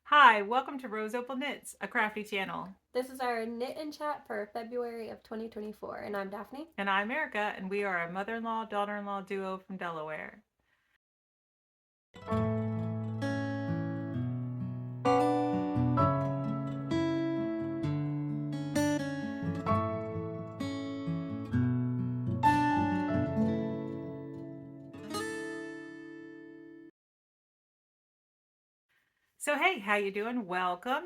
Hi, welcome to Rose Opal Knits, a crafty channel. This is our knit and chat for February of 2024, and I'm Daphne. And I'm Erica, and we are a mother in law daughter in law duo from Delaware. So, hey, how you doing? Welcome.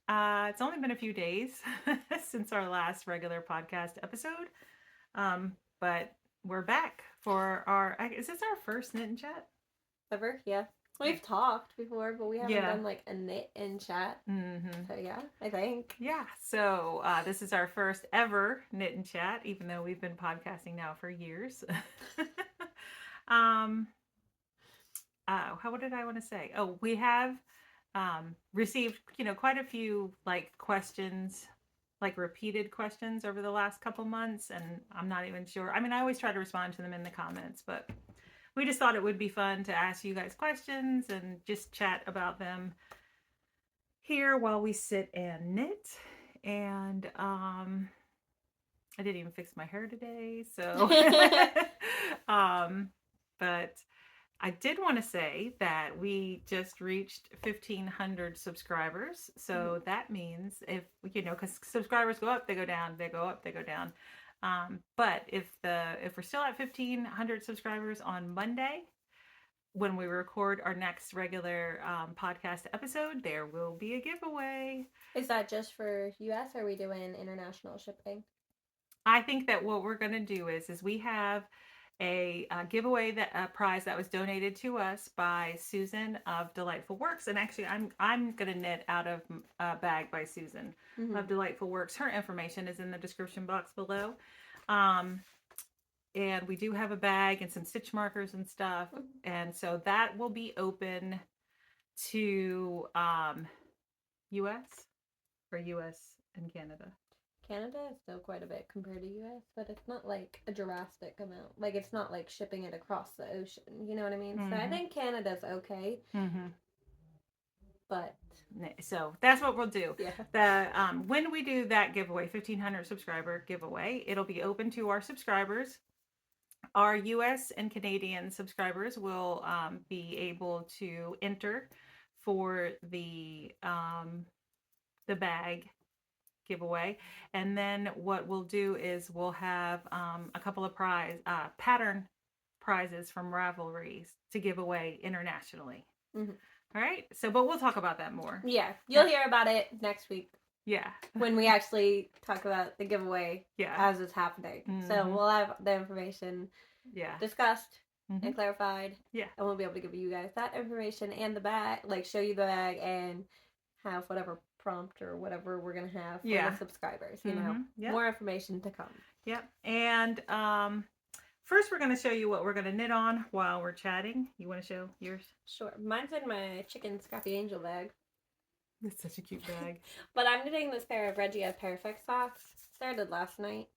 It's only been a few days since our last regular podcast episode, but we're back for is this our first knit and chat? Ever? Yeah. We've talked before, but we haven't Yeah. done like a knit and chat. Mm-hmm. So yeah, I think. Yeah, so this is our first ever knit and chat, even though we've been podcasting now for years. um, what did I want to say? Oh, we have received, quite a few like questions, like repeated questions over the last couple months, and I'm not even sure. I mean, I always try to respond to them in the comments, but we just thought it would be fun to ask you guys questions and just chat about them here while we sit and knit. And I didn't even fix my hair today, so but I did want to say that we just reached 1,500 subscribers. So that means because subscribers go up, they go down, they go up, they go down. But if we're still at 1,500 subscribers on Monday, when we record our next regular podcast episode, there will be a giveaway. Is that just for US or are we doing international shipping? I think that what we're going to do is we have a giveaway, that a prize that was donated to us by Susan of Delightful Works, and actually I'm going to knit out of a bag by Susan of Delightful Works. Her information is in the description box below. And we do have a bag and some stitch markers and stuff, and so that will be open to US or US and Canada. Canada is still quite a bit compared to US, but it's not like a drastic amount. Like it's not like shipping it across the ocean. You know what I mean? So I think Canada's okay. But so that's what we'll do. yeah. When we do that giveaway, 1,500 subscriber giveaway, it'll be open to our subscribers. Our US and Canadian subscribers will be able to enter for the bag giveaway. And then what we'll do is we'll have a couple of pattern prizes from Ravelries to give away internationally. All right. So, but we'll talk about that more. Yeah, you'll hear about it next week. Yeah. When we actually talk about the giveaway, yeah, as it's happening. So we'll have the information discussed and clarified. Yeah. And we'll be able to give you guys that information and the bag, like show you the bag and have whatever prompt or whatever we're going to have for the subscribers, you know. More information to come. Yep. And first we're going to show you what we're going to knit on while we're chatting. You want to show yours? Sure. Mine's in my chicken Scrappy Angel bag. It's such a cute bag. But I'm knitting this pair of Regia Perfect socks. Started last night.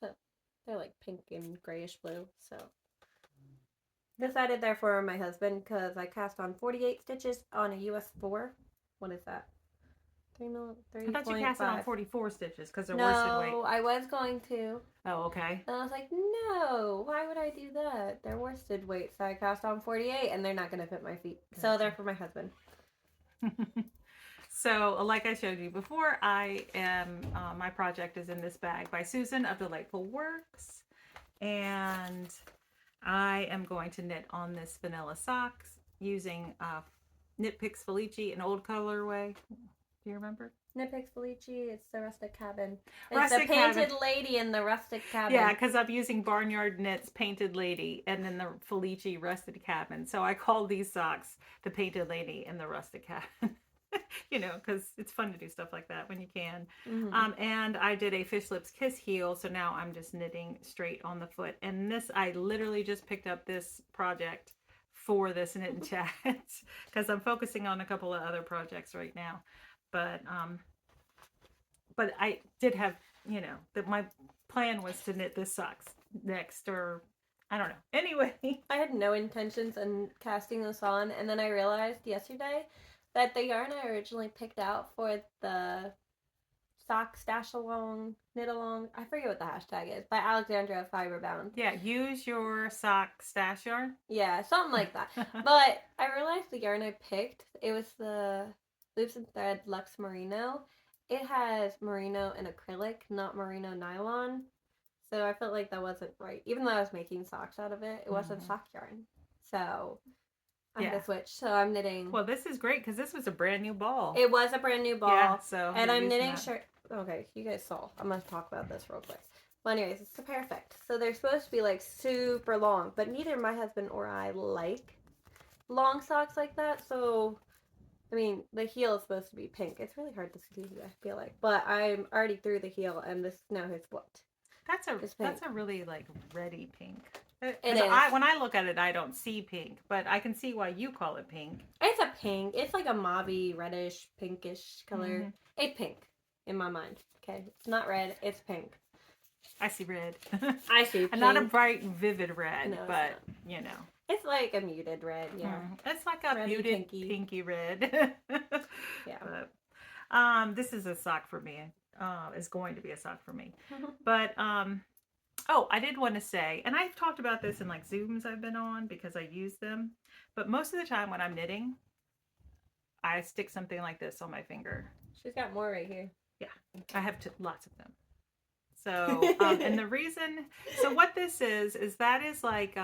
So they're like pink and grayish blue. So decided there for my husband because I cast on 48 stitches on a US 4. What is that? 3 I thought you cast it on 44 stitches because they're no, worsted weight. No, I was going to. Oh, okay. And I was like, no, why would I do that? They're worsted weight, so I cast on 48 and they're not going to fit my feet. Gotcha. So they're for my husband. So, like I showed you before, I am my project is in this bag by Susan of Delightful Works, and I am going to knit on this vanilla socks using Knit Picks Felici, an old colorway. Do you remember? Knit Picks Felici, it's the Rustic Cabin. It's the Painted Lady in the Rustic Cabin. Yeah, because I'm using Barnyard Knits Painted Lady and then the Felici Rustic Cabin. So I call these socks the Painted Lady and the Rustic Cabin. You know, because it's fun to do stuff like that when you can. And I did a Fish Lips Kiss heel, so now I'm just knitting straight on the foot. And this, I literally just picked up this project for this knit and chat because I'm focusing on a couple of other projects right now. But I did have, that my plan was to knit this socks next, or I don't know. Anyway, I had no intentions in casting this on, and then I realized yesterday that the yarn I originally picked out for the sock stash along, knit along, I forget what the hashtag is, by Alexandra Fiberbound. Yeah, use your sock stash yarn. Yeah, something like that. But I realized the yarn I picked, it was the Loops and Thread Luxe Merino. It has merino and acrylic, not merino nylon. So I felt like that wasn't right. Even though I was making socks out of it, it wasn't sock yarn. So I had Yeah. to switch. So I'm knitting. Well, this is great because this was a brand new ball. It was a brand new ball. Yeah, so and you're I'm using knitting that. shirt. Okay, you guys saw. I'm gonna talk about this real quick. Well, anyways, it's perfect. So they're supposed to be like super long, but neither my husband or I like long socks like that. So, I mean, the heel is supposed to be pink. It's really hard to see, I feel like, but I'm already through the heel, and this is now his foot. That's It's pink. a really like reddy pink. It 'Cause is. When I look at it, I don't see pink, but I can see why you call it pink. It's a pink. It's like a mauvey, reddish, pinkish color. Mhm. It's pink in my mind. Okay, it's not red. It's pink. I see red. I see pink. And not a bright, vivid red, No, it's but not. you know. It's like a muted red, yeah. It's like a Reddy, muted pinky. pinky red. Yeah. But, this is a sock for me. Is going to be a sock for me. But oh, I did want to say, and I've talked about this in like Zooms I've been on because I use them. But most of the time when I'm knitting, I stick something like this on my finger. She's got more right here. Yeah, I have lots of them. So, and the reason, so what this is that is like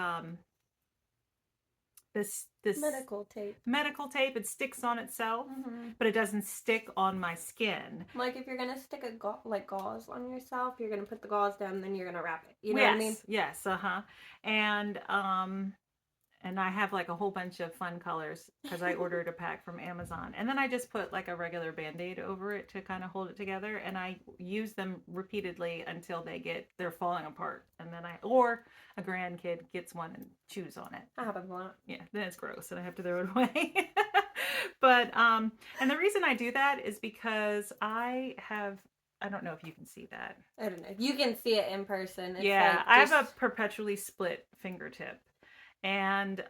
this medical tape. medical tape. It sticks on itself, Mm-hmm. but it doesn't stick on my skin. Like if you're gonna stick a gauze on yourself, you're gonna put the gauze down, and then you're gonna wrap it. You know yes, what I mean? Yes, and I have like a whole bunch of fun colors because I ordered a pack from Amazon. And then I just put like a regular Band-Aid over it to kind of hold it together. And I use them repeatedly until they're falling apart. And then or a grandkid gets one and chews on it. I haven't a lot. Yeah, then it's gross and I have to throw it away. But, and the reason I do that is because I don't know if you can see that. I don't know. You can see it in person. It's Yeah, like I have a perpetually split fingertip. And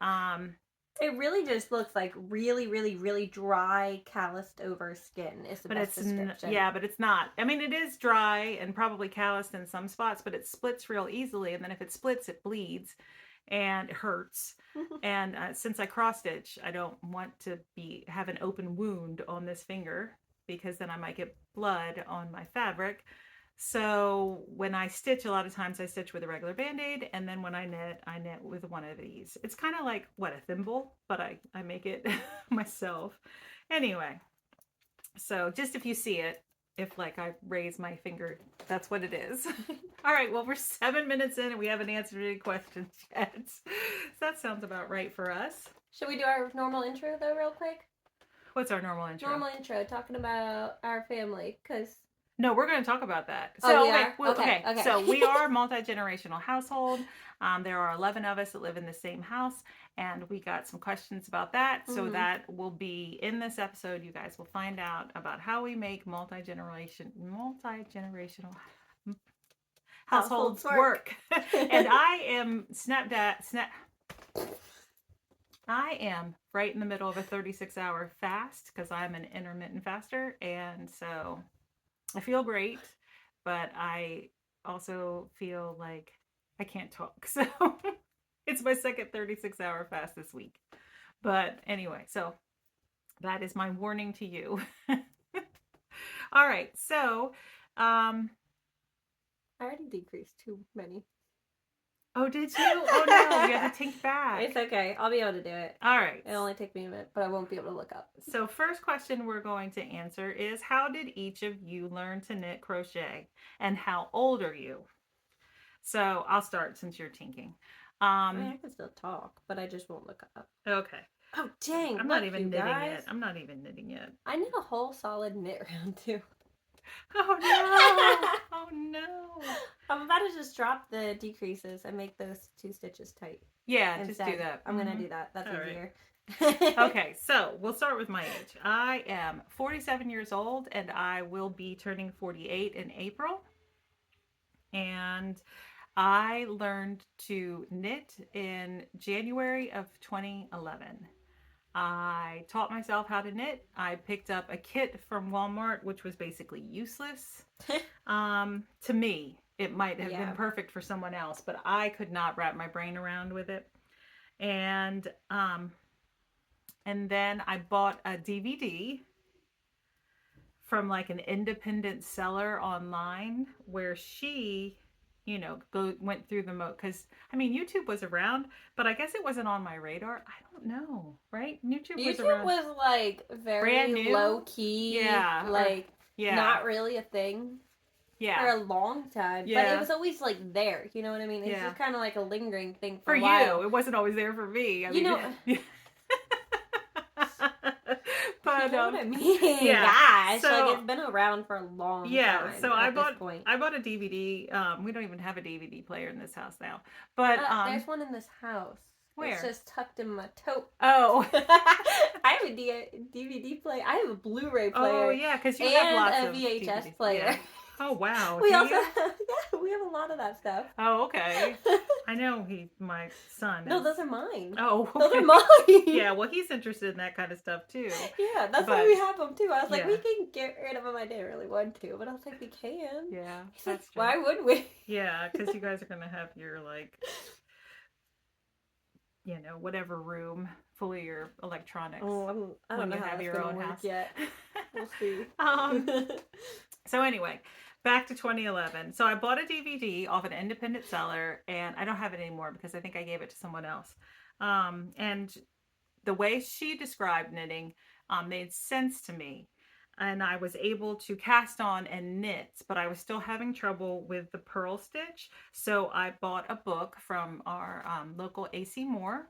it really just looks like really, really, really dry, calloused over skin is the best description. Yeah, but it's not. I mean, it is dry and probably calloused in some spots, but it splits real easily. And then if it splits, it bleeds and it hurts. And since I cross stitch, I don't want to have an open wound on this finger because then I might get blood on my fabric. So when I stitch, a lot of times I stitch with a regular Band-Aid, and then when I knit with one of these. It's kind of like, a thimble, but I make it myself. Anyway, so just if you see it, if like I raise my finger, that's what it is. All right, well, we're 7 minutes in and we haven't answered any questions yet. So that sounds about right for us. Should we do our normal intro though real quick? What's our normal intro? Normal intro, talking about our family, because... No, we're going to talk about that. So, okay. So we are a multi-generational household. There are 11 of us that live in the same house, and we got some questions about that. So that will be in this episode. You guys will find out about how we make multi-generational households work. And I am I am right in the middle of a 36-hour fast because I'm an intermittent faster, and so I feel great, but I also feel like I can't talk. So it's my second 36-hour fast this week. But anyway, so that is my warning to you. All right. So, I already decreased too many. Oh, did you? Oh no, you have to think back. It's okay. I'll be able to do it. All right. It'll only take me a minute, but I won't be able to look up. So first question we're going to answer is, how did each of you learn to knit crochet, and how old are you? So I'll start since you're tinking. I mean, I can still talk, but I just won't look up. Okay. Oh dang! I'm not even knitting yet. I'm not even knitting yet. I knit a whole solid knit round too. Oh no! Oh no! I'm about to just drop the decreases and make those 2 stitches tight. Yeah, instead. just do that. I'm gonna do that. That's All easier. Right. Okay, so we'll start with my age. I am 47 years old, and I will be turning 48 in April. And I learned to knit in January of 2011. I taught myself how to knit. I picked up a kit from Walmart, which was basically useless. To me, it might have been Yeah. perfect for someone else, but I could not wrap my brain around with it. And and then I bought a DVD from like an independent seller online where she, went through the because I mean YouTube was around, but I guess it wasn't on my radar. I don't know, right? YouTube was YouTube around, was like brand very low new. key, Yeah, or like yeah, not really a thing for yeah, a long time. But it yeah, was always like there, you know what I mean? It's yeah. just kind of like a lingering thing for For a you, while. it wasn't always there for me. I You mean, know, yeah. you But know what I mean? yeah. Gosh, like So it's been around for a long yeah, so time at this point. I bought a DVD. We don't even have a DVD player in this house now. But There's one in this house. It's where? just tucked in my tote. Oh. I have a DVD player. I have a Blu-ray Oh player yeah, because you have and lots a of VHS DVDs. player. Yeah. Oh wow. We Do also you? have, yeah, we have a lot of that stuff. Oh okay. I know my son No, is. those are mine. Oh okay. Those are mine. Yeah, well he's interested in that kind of stuff too. Yeah, that's why But we have them too. I was like, yeah, we can get rid of them. I didn't really want to, but I was like, we can. yeah, He's like, that's true. why would we? Yeah, because you guys are gonna have your like, whatever room full of your electronics I when don't know you how have that's your gonna own work house. yet. We'll see. So anyway, back to 2011. So I bought a DVD off an independent seller, and I don't have it anymore because I think I gave it to someone else. And the way she described knitting made sense to me. And I was able to cast on and knit, but I was still having trouble with the purl stitch. So I bought a book from our local AC Moore.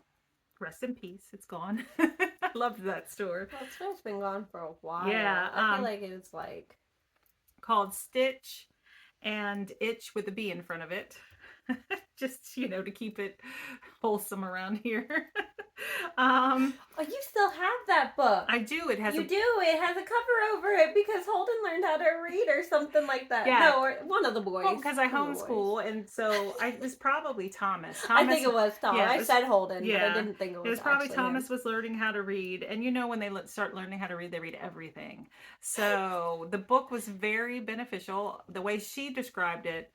Rest in peace. It's gone. Loved that store. Well, it's been gone for a while. Yeah. I feel like it was like Called Stitch and Itch with a B in front of it. Just, to keep it wholesome around here. oh, you still have that book. I do. It has You do. It has a cover over it because Holden learned how to read or something like that. Yeah. No, or one of the boys. Well, because I One of the boys. homeschool, and so it was probably Thomas. I think it was Tom. yeah, it I was- said Holden, yeah. but I didn't think it was. It was probably actually Thomas him. was learning how to read, and when they start learning how to read, they read everything. So the book was very beneficial. The way she described it,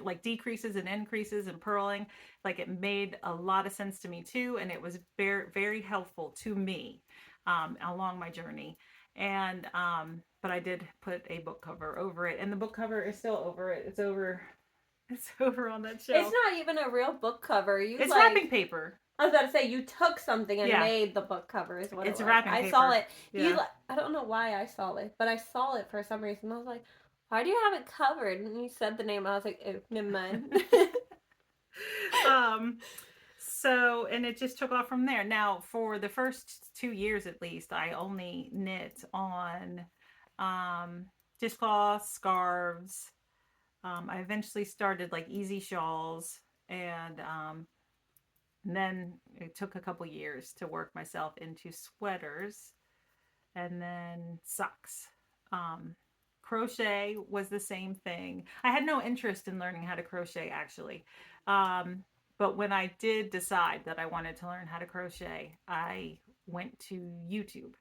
like decreases and increases and purling, like it made a lot of sense to me too, and it was very very helpful to me along my journey. And but I did put a book cover over it, and the book cover is still over it. It's over on that shelf. It's not even a real book cover. It's wrapping paper. I was about to say you took something and Yeah. made the book cover. Is what It's it was. wrapping I saw paper. it. Yeah. I don't know why I saw it, but I saw it for some reason. I was like, why do you have it covered? And you said the name. I was like, oh, never mind. So, and it just took off from there. Now, for the first 2 years at least, I only knit on dishcloths, scarves. I eventually started like easy shawls, and then it took a couple years to work myself into sweaters and then socks. Crochet was the same thing. I had no interest in learning how to crochet actually. But when I did decide that I wanted to learn how to crochet, I went to YouTube,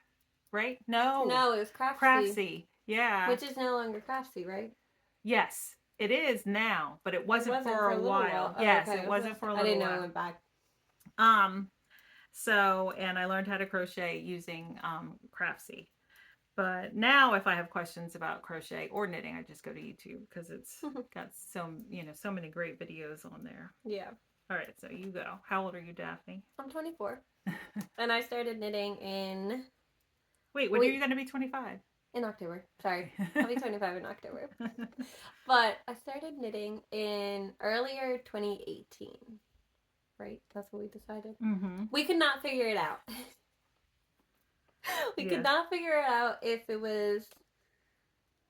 right? No, No, it was Craftsy. Craftsy. Yeah. Which is no longer Craftsy, right? Yes, it is now, but it wasn't for a little while. Oh, Yes, okay. it wasn't for a I little didn't know while. it went back. So, and I learned how to crochet using Craftsy. But now if I have questions about crochet or knitting, I just go to YouTube because it's got so many great videos on there. Yeah. All right, so you go. How old are you, Daphne? I'm 24. And I started knitting in Wait, when are you going to be 25? October. Sorry. I'll be 25 in October. But I started knitting in earlier 2018. Right? That's what we decided. Mm-hmm. We could not figure it out. We could not figure it out if it was,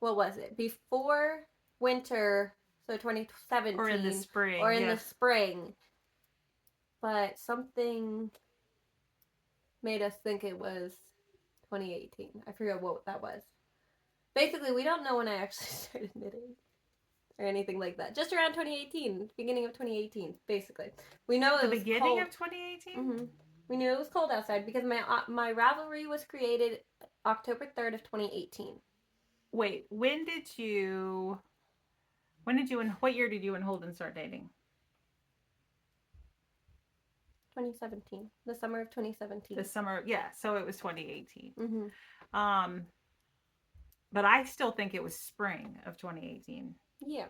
what was it? Before winter, so 2017. Or in the spring. Or in the spring. But something made us think it was 2018. I forget what that was. Basically, we don't know when I actually started knitting or anything like that. Just around 2018, beginning of 2018, basically. We know it The was beginning cold. of 2018? Mm-hmm. We knew it was cold outside because my Ravelry was created October 3rd of 2018. Wait, and what year did you and Holden start dating? 2017. The summer of 2017. The summer, yeah, so it was 2018. Mm-hmm. But I still think it was spring of 2018. Yeah.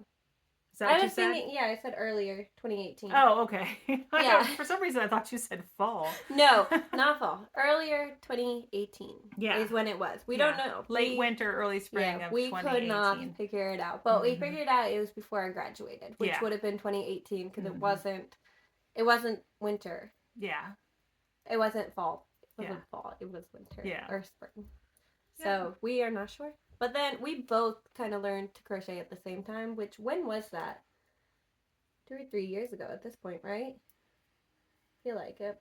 Is that what I you was said? thinking, yeah, I said earlier, 2018. Oh, okay. Yeah. For some reason, I thought you said fall. No, not fall. Earlier 2018 Yeah. is when it was. We Yeah. don't know. Late winter, early spring Yeah, of we 2018. could not figure it out. But we Mhm. figured out it was before I graduated, which Yeah. would have been 2018 because Mhm. it wasn't winter. Yeah. It wasn't fall. It Yeah. wasn't fall. It was winter Yeah. or spring. Yeah. So we are not sure. But then we both kind of learned to crochet at the same time, which when was that? 2 or 3 years ago at this point, right? Feel like it.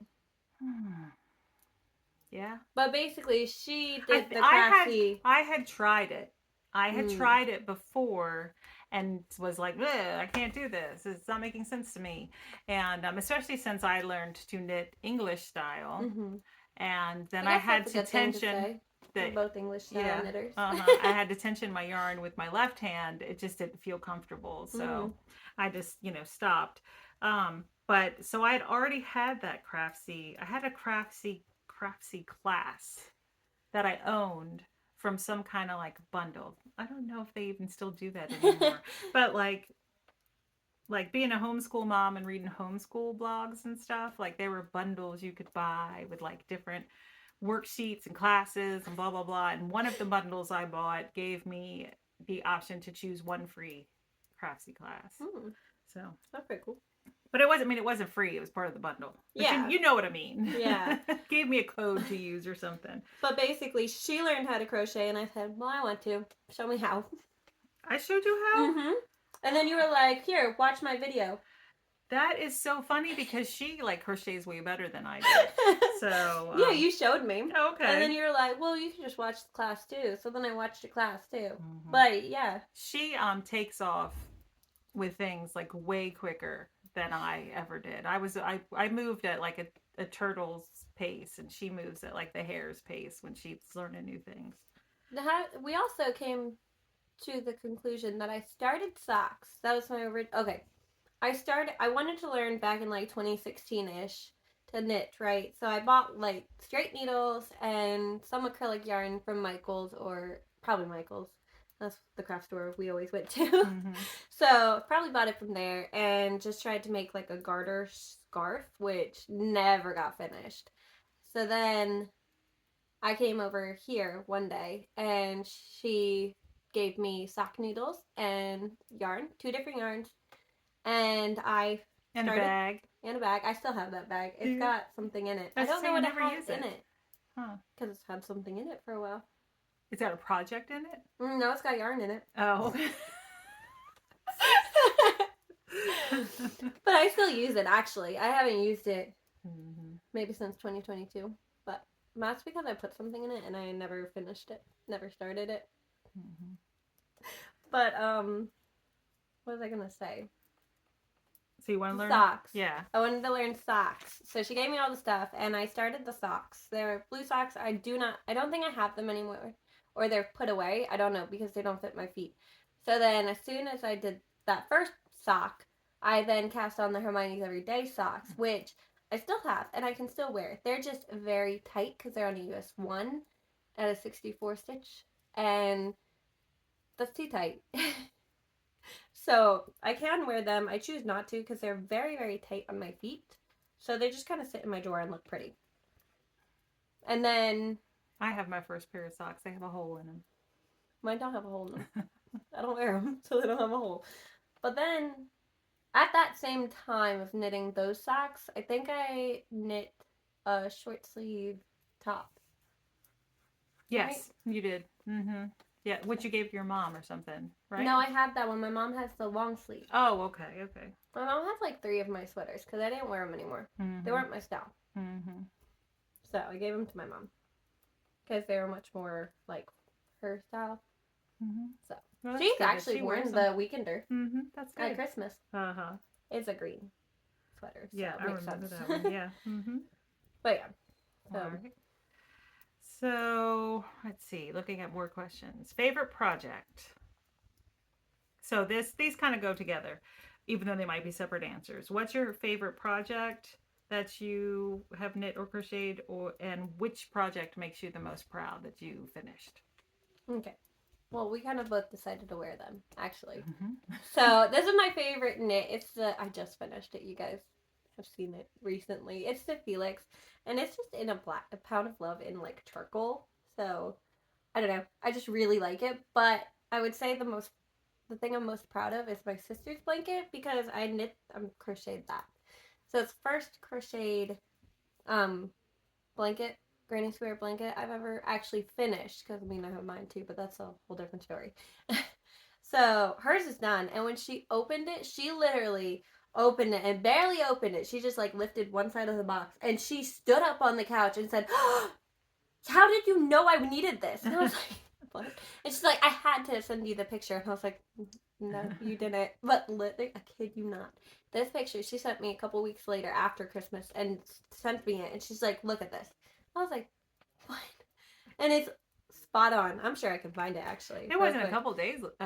Yeah. But basically, she did the crafty. I had tried it. I had Mm. tried it before and was like, "Ugh, I can't do this. It's not making sense to me." And especially since I learned to knit English style, Mm-hmm. and then I I guess had that's a to good thing to tension say. We're that both English style yeah, knitters. I had to tension my yarn with my left hand. It just didn't feel comfortable, so I just stopped. But so I had already had that craftsy. I had a craftsy class that I owned from some kind of like bundle. I don't know if they even still do that anymore. But like being a homeschool mom and reading homeschool blogs and stuff, like there were bundles you could buy with like different worksheets and classes and blah blah blah. And one of the bundles I bought gave me the option to choose one free craftsy class. So that's pretty cool. But it wasn't. I mean, it wasn't free. It was part of the bundle. But yeah, you know what I mean. Yeah, gave me a code to use or something. But basically, she learned how to crochet, and I said, "Well, I want to. Show me how." I showed you how. Mm-hmm. And then you were like, "Here, watch my video." That is so funny because she like crochets way better than I do. So yeah, you showed me. Okay. And then you were like, "Well, you can just watch the class too." So then I watched the class too. Mm-hmm. But yeah, she takes off with things like way quicker than I ever did. I moved at like a turtle's pace, and she moves at like the hare's pace when she's learning new things. We also came to the conclusion that I started socks. That was my original. Okay, I wanted to learn back in like 2016-ish to knit, right? So I bought like straight needles and some acrylic yarn from Michael's, or probably Michael's. That's the craft store we always went to. Mm-hmm. So probably bought it from there and just tried to make like a garter scarf, which never got finished. So then I came over here one day and she gave me sock needles and yarn, 2 different yarns, and I and a bag. And a bag. I still have that bag. It's got something in it. I don't know what it has in it. Huh. Because it's had something in it for a while. It's got a project in it? No, it's got yarn in it. Oh. But I still use it, actually. I haven't used it maybe since 2022. But that's because I put something in it and I never finished it. Never started it. But, what was I going to say? So you want to learn socks? Yeah. I wanted to learn socks. So she gave me all the stuff, and I started the socks. They're blue socks. I don't think I have them anymore, or they're put away. I don't know because they don't fit my feet. So then, as soon as I did that first sock, I then cast on the Hermione's Everyday socks, which I still have, and I can still wear. They're just very tight because they're on a US 1 at a 64 stitch, and that's too tight. So I can wear them. I choose not to because they're very, very tight on my feet. So they just kind of sit in my drawer and look pretty. And then I have my first pair of socks. They have a hole in them. Mine don't have a hole in them. I don't wear them, so they don't have a hole. But then at that same time of knitting those socks, I think I knit a short sleeve top. Yes, right? You did. Mm-hmm. Yeah, which you gave to your mom or something, right? No, I had that one. My mom has the long sleeve. Oh, okay. My mom has like 3 of my sweaters because I didn't wear them anymore. They weren't my style. So I gave them to my mom because they were much more like her style. So well, she's actually worn the Weekender that's good. at Christmas. It's a green sweater. So yeah, I remember that one. Yeah. But yeah. So All right. So let's see. Looking at more questions. Favorite project. So these kind of go together, even though they might be separate answers. What's your favorite project that you have knit or crocheted, or and which project makes you the most proud that you finished? okay. Well, we kind of both decided to wear them, actually. Mm-hmm. So this is my favorite knit. It's the I just finished it. You guys have seen it recently. It's the Felix, and it's just in a pound of love in like charcoal. So I don't know. I just really like it. But I would say the thing I'm most proud of is my sister's blanket because I'm crocheted that. So it's first crocheted um blanket, granny square blanket I've ever actually finished, because I mean I have mine too, but that's a whole different story. So hers is done, and when she opened it, she literally opened it and barely opened it. She just like lifted one side of the box and she stood up on the couch and said, "How did you know I needed this?" And I was like, "What?" And she's like, "I had to send you the picture." And I was like, "No, you didn't." But literally, I kid you not. This picture she sent me a couple weeks later after Christmas and sent me it. And she's like, "Look at this." I was like, "What?" And it's spot on. I'm sure I can find it actually. It wasn't a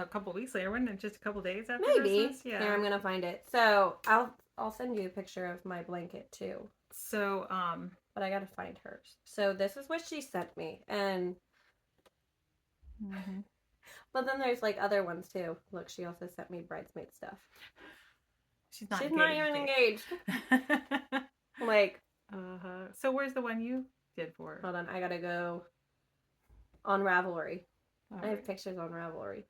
couple weeks later, wasn't it? Just a couple days after Maybe. Christmas. Yeah. Here, I'm gonna find it. So I'll send you a picture of my blanket too. So But I gotta find hers. So this is what she sent me, and mm-hmm. but then there's like other ones too. Look, she also sent me bridesmaid stuff. She's not even engaged. Like, so where's the one you did for her? Hold on, I gotta go on Ravelry. All I have right. pictures on Ravelry.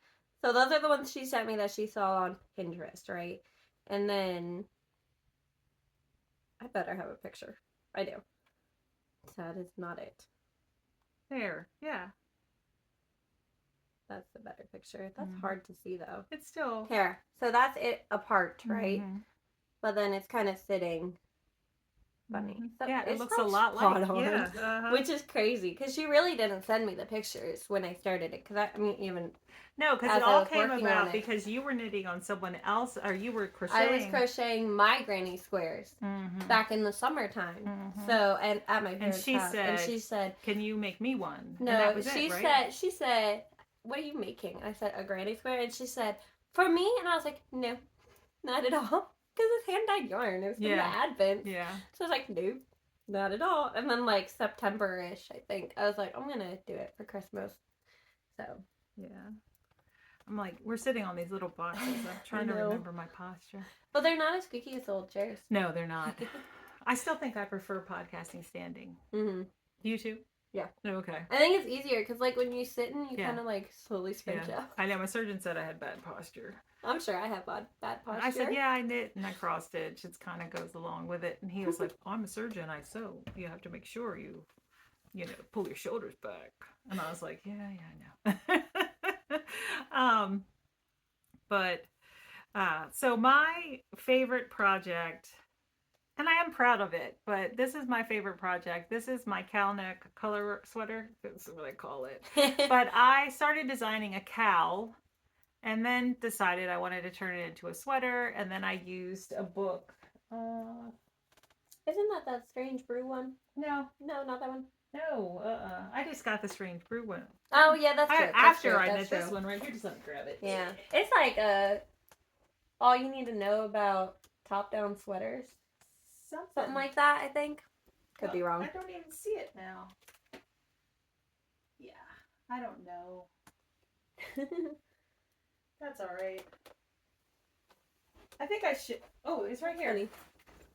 So those are the ones she sent me that she saw on Pinterest, right? And then I better have a picture. I do. That is not it. There. Yeah. That's the better picture. That's Mhm. hard to see though. It's still Here. So that's it apart, right? Mhm. But then it's kind of sitting funny. Mhm. So Yeah, it it's looks like a lot spot like on, yeah. which is crazy because she really didn't send me the pictures when I started it. Because I mean, even No, because as it I all was came working on about it, because you were knitting on someone else, or you were I crocheting. was crocheting my granny squares Mhm. back in the summertime. Mhm. So and at my And parents' she house, and said, she said, "Can you make me one?" And that "No." was She it, right? said, "What are you making?" I said, "A granny square," and she said, "For me?" And I was like, "No, not at all." Because it's hand dyed yarn. It was from the Yeah. Advent. Yeah. So I was like, "Nope, not at all." And then like September-ish, I think, I was like, "I'm gonna do it for Christmas." So Yeah. I'm like, we're sitting on these little boxes. I'm trying to know. remember my posture. But they're not as squeaky as the old chairs. No, they're not. I still think I prefer podcasting standing. Mm-hmm. You too? Yeah. Okay. I think it's easier because like when you sit and you Yeah. kind of like slowly scrunch Yeah. up. I know my surgeon said I had bad posture. I'm sure I have bad posture. I said, yeah, I knit and I cross stitch. It kind of goes along with it. And he was like, oh, I'm a surgeon. I sew. You have to make sure you pull your shoulders back. And I was like, yeah, I know. But so my favorite project, and I am proud of it, but this is my favorite project. This is my cowl neck color sweater. That's what I call it. But I started designing a cowl and then decided I wanted to turn it into a sweater. And then I used a book. Isn't that Strange Brew one? No, not that one. no. I just got the Strange Brew one. Oh yeah, that's true. After I knit this one right here, just let me grab it. Yeah, it's like all you need to know about top-down sweaters, something like that. I think could be wrong. I don't even see it now. Yeah, I don't know. That's all right. I think I should. Oh, it's right here. Funny.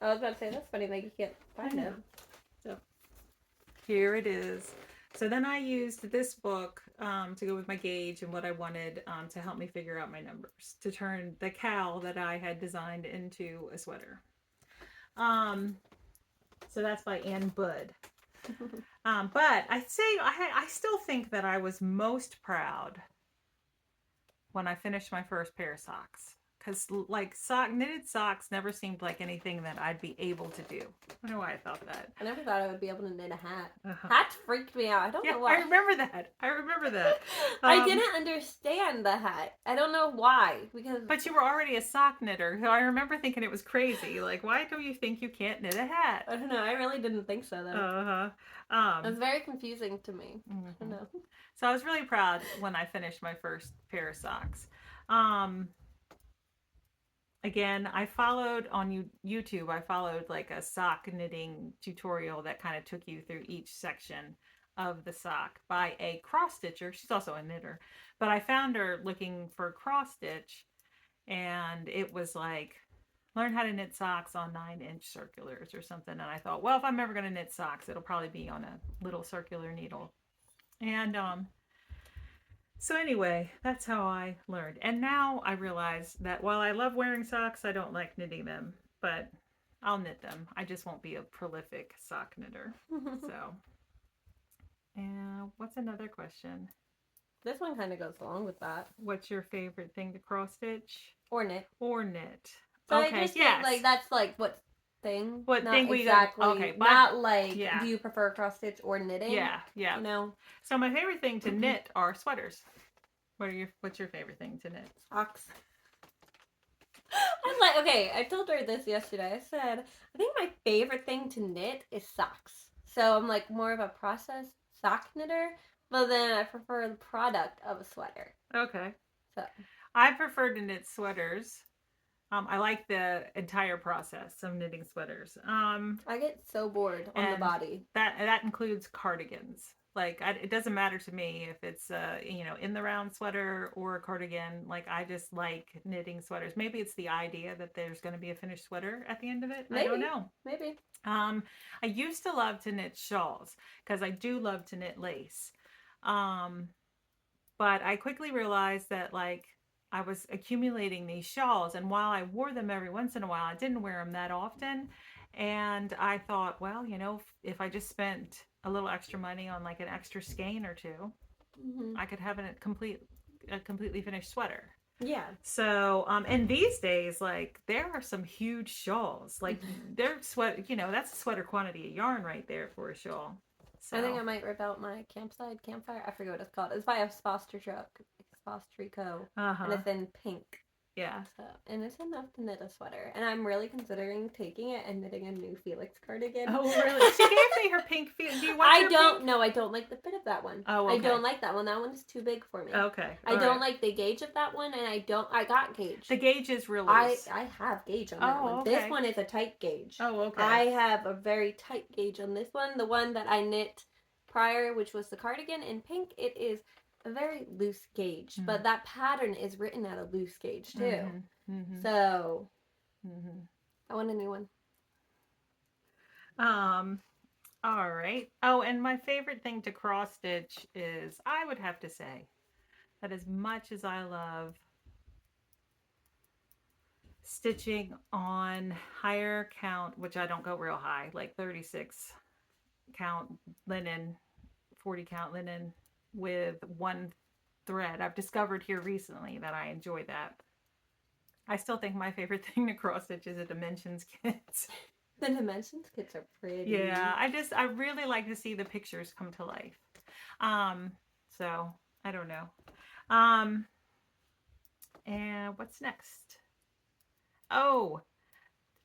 I was about to say that's funny that you can't find it. So here it is. So then I used this book to go with my gauge and what I wanted to help me figure out my numbers to turn the cowl that I had designed into a sweater. So that's by Ann Budd. But I still think that I was most proud when I finished my first pair of socks, because like knitted socks never seemed like anything that I'd be able to do. I don't know why I thought that. I never thought I would be able to knit a hat. Uh-huh. Hats freaked me out. I don't Yeah, know why. I remember that. I remember that. I didn't understand the hat. I don't know why. Because But you were already a sock knitter, so I remember thinking it was crazy. Like, why do you think you can't knit a hat? I don't know. I really didn't think so though. Uh-huh. It was very confusing to me. I Mhm. don't know. So I was really proud when I finished my first pair of socks. Again, I followed on YouTube, I followed like a sock knitting tutorial that kind of took you through each section of the sock by a cross stitcher. She's also a knitter, but I found her looking for cross stitch, and it was like learn how to knit socks on 9-inch circulars or something. And I thought, well, if I'm ever going to knit socks, it'll probably be on a little circular needle. And so anyway, that's how I learned. And now I realize that while I love wearing socks, I don't like knitting them, but I'll knit them. I just won't be a prolific sock knitter. So, and what's another question? This one kind of goes along with that. What's your favorite thing to cross stitch? Or knit. Or knit. So okay, I just yes. think, like, that's like what thing? What not thing we exactly. Okay, but, not like yeah. Do you prefer cross stitch or knitting? Yeah, yeah. You know? So my favorite thing to knit are sweaters. What's your favorite thing to knit? Socks. I'm like, okay, I told her this yesterday. I said, I think my favorite thing to knit is socks. So I'm like more of a process sock knitter, but then I prefer the product of a sweater. Okay. So I prefer to knit sweaters. I like the entire process of knitting sweaters. I get so bored on the body. That includes cardigans. Like it doesn't matter to me if it's in the round sweater or a cardigan. Like I just like knitting sweaters. Maybe it's the idea that there's going to be a finished sweater at the end of it. Maybe. I don't know. Maybe. I used to love to knit shawls because I do love to knit lace. But I quickly realized that like I was accumulating these shawls, and while I wore them every once in a while, I didn't wear them that often. And I thought, well, if I just spent a little extra money on like an extra skein or two, I could have a completely finished sweater. Yeah. So, and these days, like there are some huge shawls. Like they're that's a sweater quantity of yarn right there for a shawl. So. I think I might rip out my campfire. I forget what it's called. It's by a Spostrico, and it's in pink. Yeah. So, and it's enough to knit a sweater. And I'm really considering taking it and knitting a new Felix cardigan. Oh, really? She gave me her pink Felix. Do you want I don't know. I don't like the fit of that one. Oh, okay. I don't like that one. That one is too big for me. Okay. I don't like the gauge of that one, and I got gauge. The gauge is real loose. I have gauge on that one. Okay. This one is a tight gauge. Oh, okay. I have a very tight gauge on this one. The one that I knit prior, which was the cardigan in pink, it is a very loose gauge, but that pattern is written at a loose gauge too. So I want a new one. All right. Oh, and my favorite thing to cross stitch is, I would have to say that as much as I love stitching on higher count, which I don't go real high, like 36 count linen, 40 count linen with one thread. I've discovered here recently that I enjoy that. I still think my favorite thing to cross stitch is a dimensions kit. The dimensions kits are pretty. Yeah, I really like to see the pictures come to life. So I don't know. And what's next? Oh,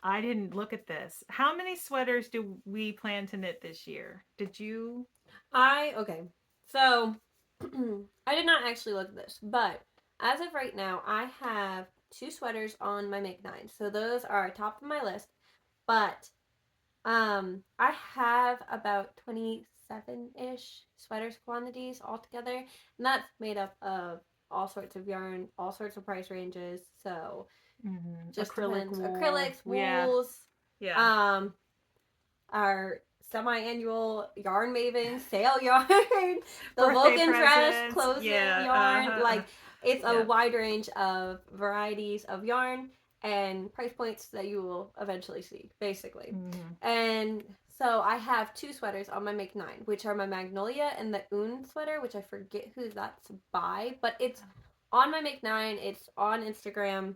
I didn't look at this. How many sweaters do we plan to knit this year? Did you? Okay. So I did not actually look at this, but as of right now, I have 2 sweaters on my Make 9. So those are top of my list. But I have about 27-ish sweaters quantities altogether, and that's made up of all sorts of yarn, all sorts of price ranges. So just depends. Acrylics, wools, our semi-annual Yarn Maven sale yarn, the Vulcan's Radish closing yarn. Like it's a wide range of varieties of yarn and price points that you will eventually see, basically. And so I have 2 sweaters on my Make 9, which are my Magnolia and the Un sweater, which I forget who that's by, but it's on my Make 9. It's on Instagram.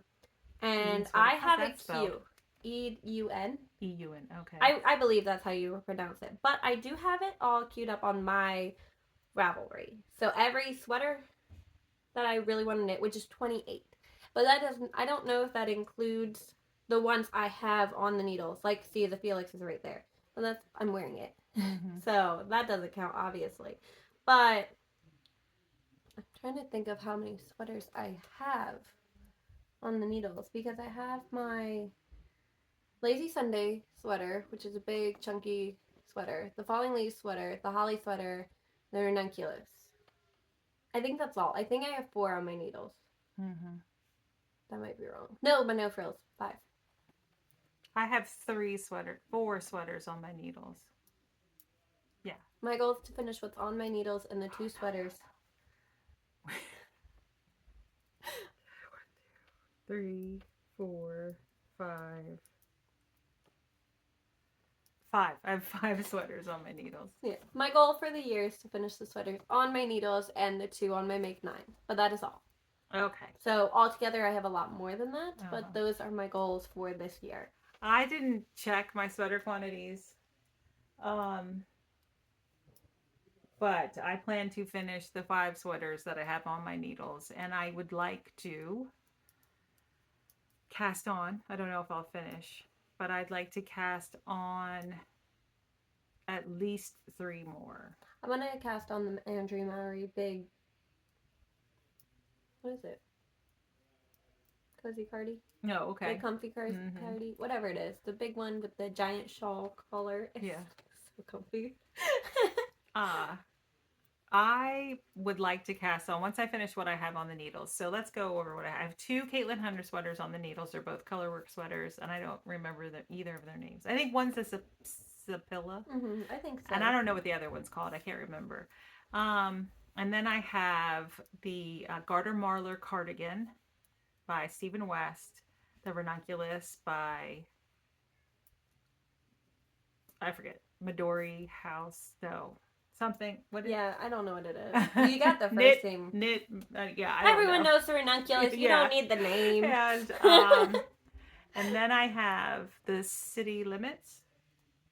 And sweater. I How's have that a spelled? Q. E-U-N. E-U-N. Okay. I believe that's how you pronounce it. But I do have it all queued up on my Ravelry. So every sweater that I really want to knit, which is 28. But that doesn't, I don't know if that includes the ones I have on the needles. Like, see, the Felix is right there. But that's, I'm wearing it. Mm-hmm. So that doesn't count, obviously. But I'm trying to think of how many sweaters I have on the needles because I have my Lazy Sunday sweater, which is a big, chunky sweater, the Falling Leaves sweater, the Holly sweater, the Ranunculus. I think that's all. I think I have 4 on my needles. Mm-hmm. That might be wrong. No, but no frills. 5. I have 4 sweaters on my needles. Yeah. My goal is to finish what's on my needles and the 2 sweaters. 3, 4, 5. 5. I have 5 sweaters on my needles. Yeah. My goal for the year is to finish the sweaters on my needles and the 2 on my Make 9. But that is all. Okay. So altogether, I have a lot more than that. Uh-huh. But those are my goals for this year. I didn't check my sweater quantities. But I plan to finish the 5 sweaters that I have on my needles, and I would like to cast on. I don't know if I'll finish, but I'd like to cast on at least 3 more. I'm going to cast on the Andrew Mowry big. What is it? Cozy Cardi? No, okay. Big comfy cardi, whatever it is. The big one with the giant shawl collar. It's Yeah. so comfy. I would like to cast on once I finish what I have on the needles. So let's go over what I have. I have 2 Caitlin Hunter sweaters on the needles. They're both colorwork sweaters, and I don't remember either of their names. I think one's a Sapilla, I think so. and I don't know what the other one's called. I can't remember. And then I have the Garter Marlar cardigan by Stephen West, the Ranunculus by, I forget, Midori House. No. Something. What is I don't know what it is. You got the first name. Yeah. Everyone knows the Ranunculus. You don't need the name. And then I have the City Limits.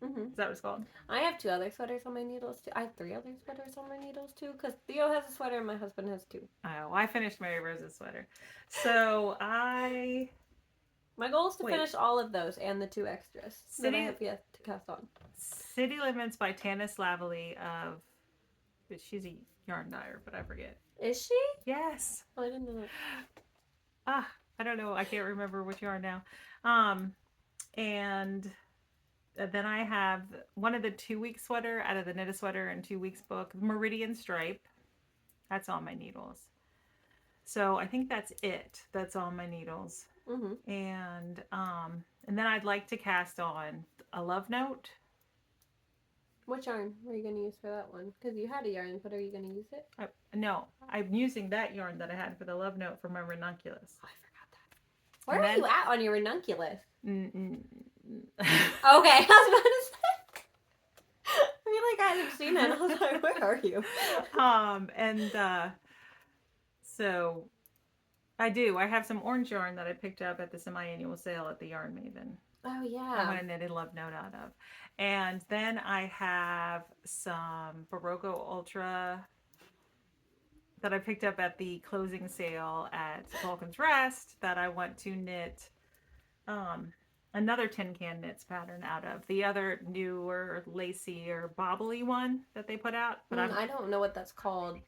Is that what it's called? I have 2 other sweaters on my needles too. I have 3 other sweaters on my needles too because Theo has a sweater and my husband has 2. Oh, I finished Mary Rose's sweater. So my goal is to finish all of those and the 2 extras that I have yet to cast on. City Limits by Tanis Lavely she's a yarn dyer, but I forget. Is she? Yes. Oh, I didn't know that. I don't know. I can't remember which yarn now. And then I have one of the 2-week sweater out of the Knit a Sweater in 2 Weeks book, Meridian Stripe. That's on my needles. So I think that's it. That's on my needles. And then I'd like to cast on a Love Note. What yarn were you going to use for that one? Because you had a yarn, but are you going to use it? No, I'm using that yarn that I had for the Love Note for my Ranunculus. Oh, I forgot that. Where are you at on your Ranunculus? Okay, I was about to say. I feel like I hadn't seen it. I was like, where are you? So I do. I have some orange yarn that I picked up at the semi-annual sale at the Yarn Maven. Oh, yeah. I want a knitted Love Note out of. And then I have some Barocco Ultra that I picked up at the closing sale at Vulcan's Rest that I want to knit another tin can knits pattern out of. The other newer, lacy or bobbly one that they put out. But I don't know what that's called.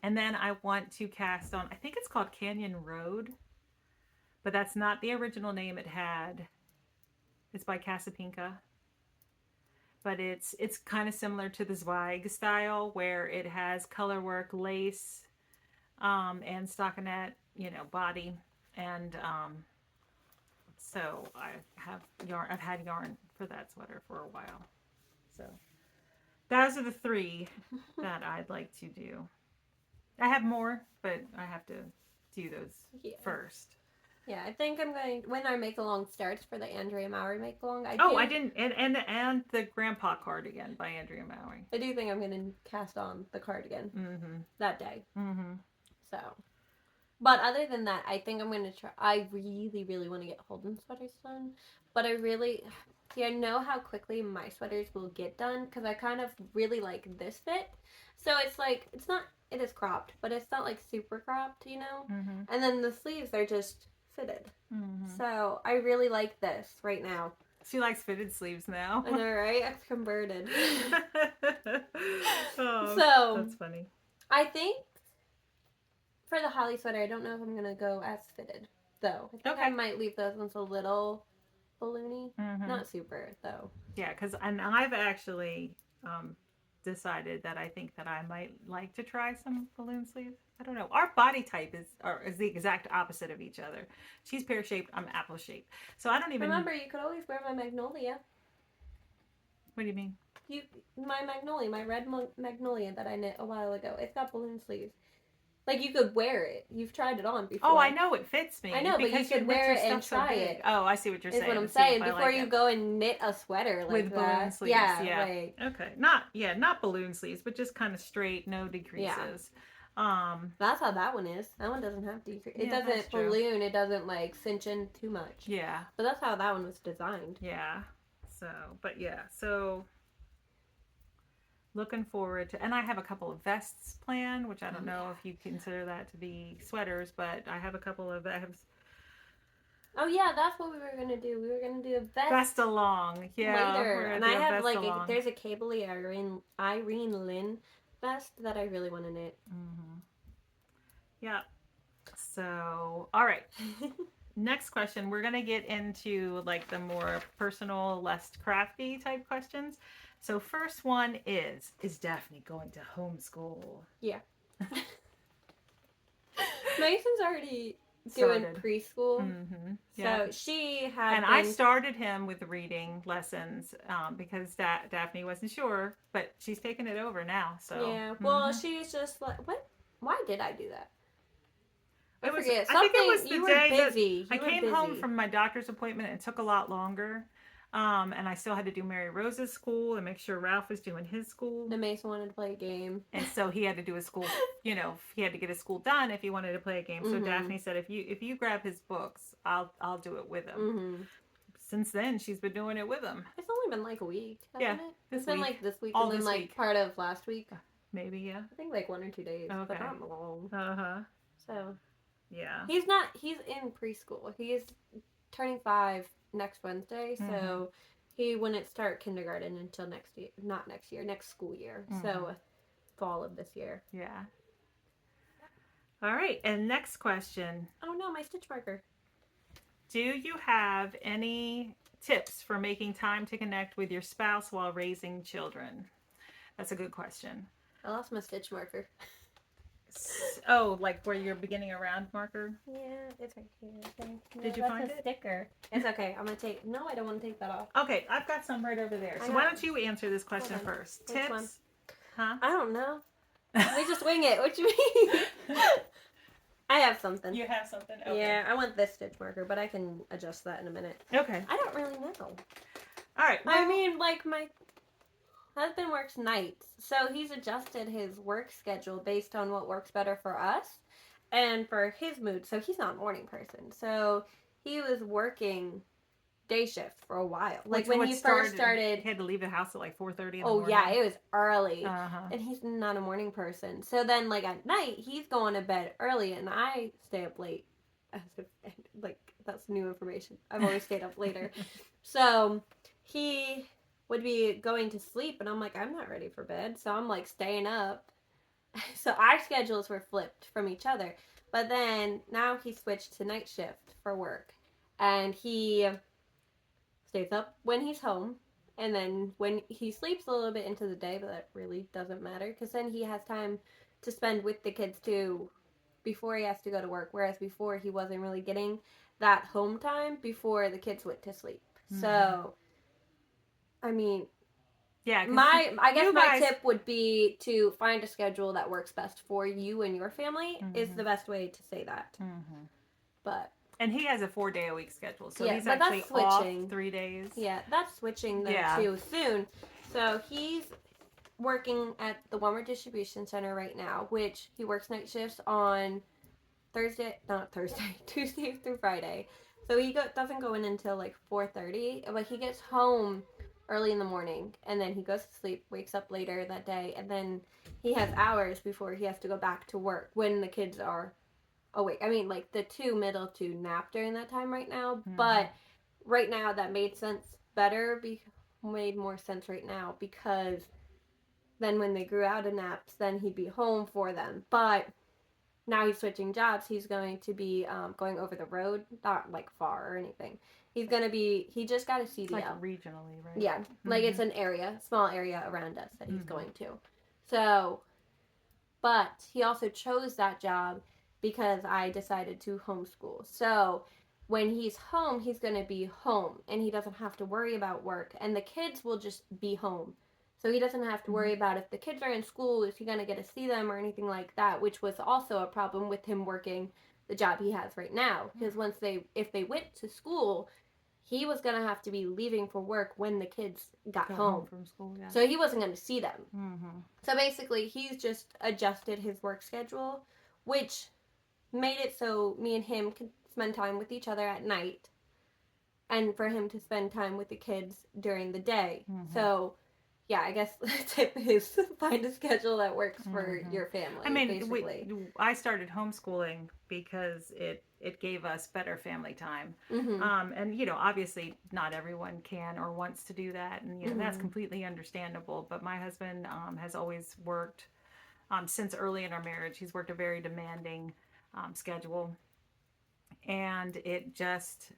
And then I want to cast on, I think it's called Canyon Road, but that's not the original name it had. It's by Casapinka. But it's kind of similar to the Zweig style where it has color work, lace, and stockinette, body. And so I have yarn. I've had yarn for that sweater for a while. So those are the 3 that I'd like to do. I have more, but I have to do those first. Yeah, I think I'm going when our make along starts for the Andrea Maury make along. I didn't, and the Grandpa cardigan by Andrea Maury. I do think I'm going to cast on the cardigan that day. So, but other than that, I think I'm going to try. I really, really want to get Holden sweaters done, but I really, see, I know how quickly my sweaters will get done because I kind of really like this fit. So it's like it's not. It is cropped, but it's not like super cropped, you know. And then the sleeves are just fitted. So I really like this right now. She likes fitted sleeves now. I know, right? I've converted. Oh, so that's funny. I think for the Holly sweater, I don't know if I'm gonna go as fitted though. I think I might leave those ones a little balloony, not super though. Yeah, because I've actually decided that I think that I might like to try some balloon sleeves. I don't know. Our body type is the exact opposite of each other. She's pear shaped. I'm apple shaped. So I don't even remember. You could always wear my magnolia. What do you mean? My magnolia, my red magnolia that I knit a while ago. It's got balloon sleeves. Like you could wear it. You've tried it on before. Oh, I know it fits me. I know, but you could wear it and try it. Oh, I see what you're saying. Is what I'm saying. Before you go and knit a sweater like with balloon sleeves. Yeah. Like, okay. Not balloon sleeves, but just kind of straight, no decreases. Yeah. That's how that one is. That one doesn't have decrease. It doesn't balloon. It doesn't like cinch in too much. Yeah. But that's how that one was designed. Yeah. So looking forward to, and I have a couple of vests planned, which I don't know if you consider that to be sweaters, but I have a couple of vests. Oh yeah, that's what we were gonna do. We were gonna do a vest along, later, and I have like there's a Cabley Irene Lynn vest that I really want to knit. Yeah. So all right. Next question, we're gonna get into like the more personal, less crafty type questions. So first one is Daphne going to homeschool? Yeah. Mason's already doing preschool. Yeah. So she had and I started him with reading lessons because Daphne wasn't sure, but she's taken it over now. So yeah. Well, she's just like, what? Why did I do that? I forget. I think it was the day busy. I came home from my doctor's appointment and it took a lot longer. And I still had to do Mary Rose's school and make sure Ralph was doing his school. And Mason wanted to play a game. And so he had to do his school, he had to get his school done if he wanted to play a game. So Daphne said, if you grab his books, I'll do it with him. Since then, she's been doing it with him. It's only been like a week, hasn't it? It's been like this week and then like week. Part of last week. Maybe, yeah. I think like 1 or 2 days, but not long. So yeah. He's in preschool. He's turning 5 next Wednesday, so he wouldn't start kindergarten until next school year. So fall of this year. Yeah. All right, and next question. Oh no, my stitch marker. Do you have any tips for making time to connect with your spouse while raising children? That's a good question. I lost my stitch marker. Oh, like where you're beginning a round marker? Yeah, it's right here. No, Did you find it? Sticker. It's okay. I'm gonna take. No, I don't want to take that off. Okay, I've got some right over there. So why don't you answer this question first? Which Tips? one? Huh? I don't know. We just wing it. What you mean? I have something. You have something? Okay. Yeah, I want this stitch marker, but I can adjust that in a minute. Okay. I don't really know. All right. Well, I mean, like my husband works nights, so he's adjusted his work schedule based on what works better for us and for his mood. So he's not a morning person. So he was working day shift for a while. Like when he first started, he had to leave the house at like 4:30 in the morning. Oh yeah, it was early, Uh-huh. and he's not a morning person. So then, like at night, he's going to bed early, and I stay up late. Like that's new information. I've always stayed up later. So he would be going to sleep, and I'm like, I'm not ready for bed, so I'm like staying up. So our schedules were flipped from each other. But then now he switched to night shift for work, and he stays up when he's home, and then when he sleeps a little bit into the day, but that really doesn't matter because then he has time to spend with the kids too before he has to go to work, whereas before he wasn't really getting that home time before the kids went to sleep. So I mean, yeah, I guess my tip would be to find a schedule that works best for you and your family is the best way to say that. But And he has a 4-day-a-week schedule, so Yeah, he's but that's actually off switching. 3 days. Yeah, that's switching though Yeah. too soon. So he's working at the Walmart distribution center right now, which he works night shifts on Tuesday through Friday. So he doesn't go in until like 4:30, but he gets home early in the morning and then he goes to sleep, wakes up later that day, and then he has hours before he has to go back to work when the kids are awake. I mean, like the two middle two nap during that time right now, but right now that made more sense right now because then when they grew out of naps, then he'd be home for them. But now he's switching jobs. He's going to be going over the road, not like far or anything. He just got a CDL. It's like regionally, right? Yeah, like it's an small area around us that he's going to. So, but he also chose that job because I decided to homeschool. So when he's home, he's going to be home and he doesn't have to worry about work and the kids will just be home. So he doesn't have to worry about if the kids are in school, is he going to get to see them or anything like that, which was also a problem with him working the job he has right now. Because if they went to school, he was going to have to be leaving for work when the kids got home from school. Yeah. So he wasn't going to see them. So basically, he's just adjusted his work schedule, which made it so me and him can spend time with each other at night and for him to spend time with the kids during the day. So yeah, I guess the tip is find a schedule that works for your family. I mean, basically. I started homeschooling because it gave us better family time. And you know, obviously, not everyone can or wants to do that, and you know that's completely understandable. But my husband has always worked since early in our marriage. He's worked a very demanding schedule, and it just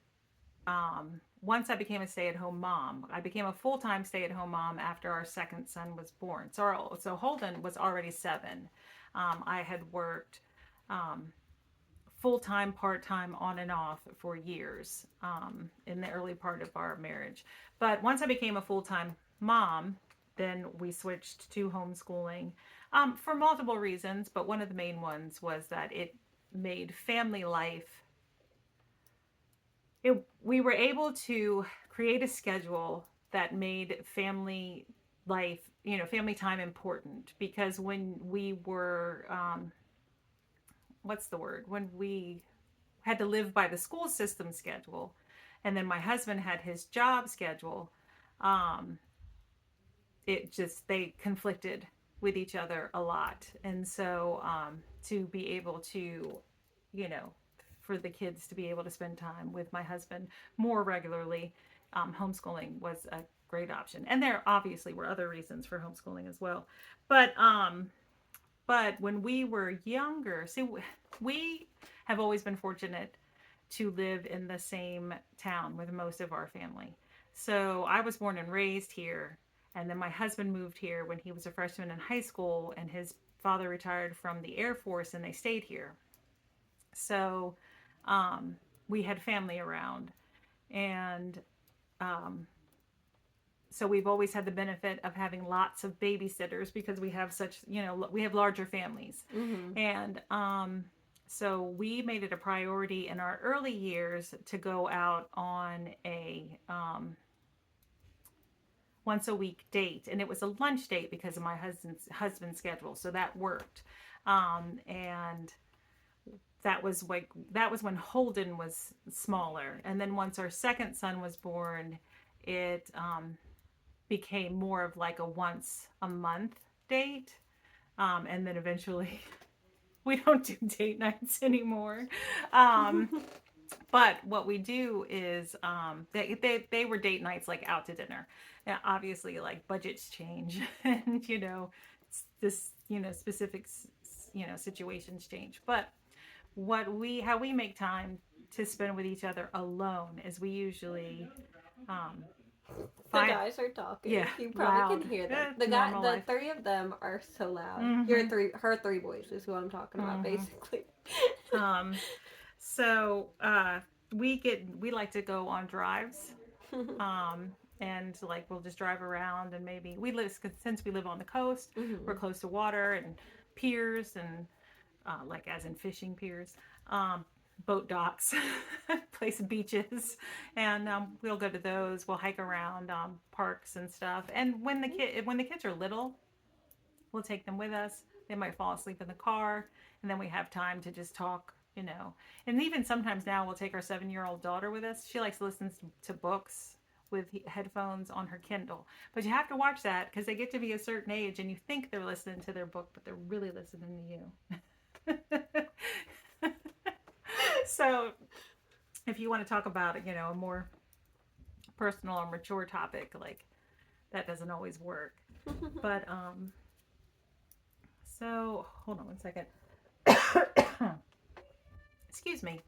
once I became a stay-at-home mom, I became a full-time stay-at-home mom after our second son was born. So Holden was already 7. I had worked full-time, part-time, on and off for years in the early part of our marriage. But once I became a full-time mom, then we switched to homeschooling for multiple reasons. But one of the main ones was that it made family life we were able to create a schedule that made family life, you know, family time important. Because when we were, when we had to live by the school system schedule, and then my husband had his job schedule, they conflicted with each other a lot. And so to be able to, you know, for the kids to be able to spend time with my husband more regularly, homeschooling was a great option. And there obviously were other reasons for homeschooling as well. But when we were younger, see, we have always been fortunate to live in the same town with most of our family. So I was born and raised here, and then my husband moved here when he was a freshman in high school, and his father retired from the Air Force, and they stayed here. So we had family around, and so we've always had the benefit of having lots of babysitters because we have such, you know, we have larger families. And so we made it a priority in our early years to go out on a once a week date, and it was a lunch date because of my husband's schedule, so that worked. And that was when Holden was smaller, and then once our second son was born, it became more of like a once a month date, and then eventually we don't do date nights anymore. But what we do is they were date nights like out to dinner. Now, obviously, like budgets change, and you know, specific situations change. But how we make time to spend with each other alone is we usually the guys are talking. Yeah, you probably can hear them. The 3 of them are so loud. Her 3 boys is who I'm talking about, basically. So we like to go on drives, and like we'll just drive around, and maybe since we live on the coast, we're close to water and piers, and like as in fishing piers. boat docks, place beaches, and we'll go to those. We'll hike around parks and stuff. And when the kids are little, we'll take them with us. They might fall asleep in the car, and then we have time to just talk. And even sometimes now we'll take our 7-year-old daughter with us. She likes to listen to books with headphones on her Kindle. But you have to watch that because they get to be a certain age and you think they're listening to their book, but they're really listening to you. So if you want to talk about, a more personal or mature topic, like that doesn't always work. But so hold on one second. Excuse me.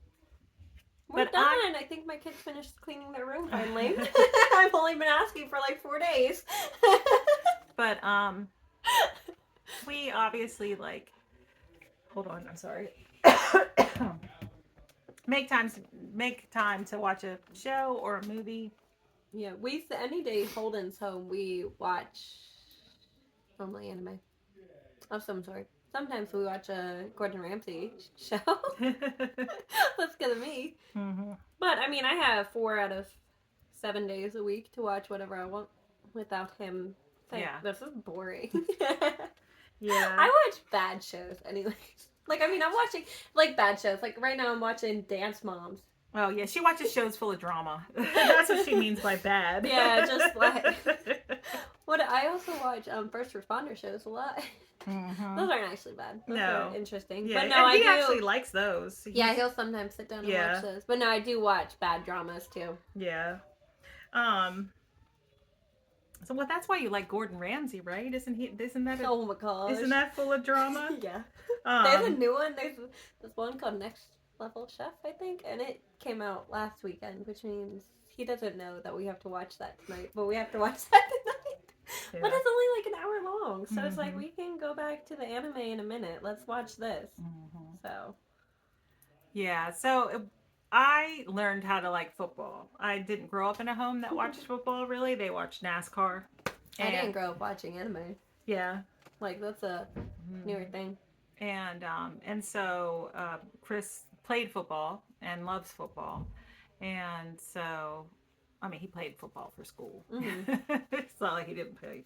We're But done. I think my kids finished cleaning their room finally. I've only been asking for like 4 days. But we obviously hold on, I'm sorry. make time to watch a show or a movie. Yeah, any day Holden's home, we watch normally anime of some sort. Sometimes we watch a Gordon Ramsay show. That's good to me. Mm-hmm. But I mean, I have 4 out of 7 days a week to watch whatever I want without him saying, this is boring. Yeah. I watch bad shows anyways. I'm watching bad shows. Like right now I'm watching Dance Moms. Oh yeah, she watches shows full of drama. That's what she means by bad. Yeah, just what I also watch first responder shows a lot. Mm-hmm. Those aren't actually bad. Those are interesting. Yeah, but no, and he actually likes those. Yeah, he'll sometimes sit down and watch those. But no, I do watch bad dramas too. Yeah. So that's why you like Gordon Ramsay, right? Isn't that oh my gosh. Isn't that full of drama? Yeah. There's a new one. There's this one called Next Level Chef, I think, and it came out last weekend, which means he doesn't know that we have to watch that tonight, but we have to watch that tonight. Yeah. But it's only like an hour long, so it's like we can go back to the anime in a minute. Let's watch this. So. Yeah, so I learned how to like football. I didn't grow up in a home that watched football, really. They watched NASCAR. I didn't grow up watching anime. Yeah. That's a newer thing. And so Chris played football and loves football. And so, he played football for school. Mm-hmm. It's not like he didn't play,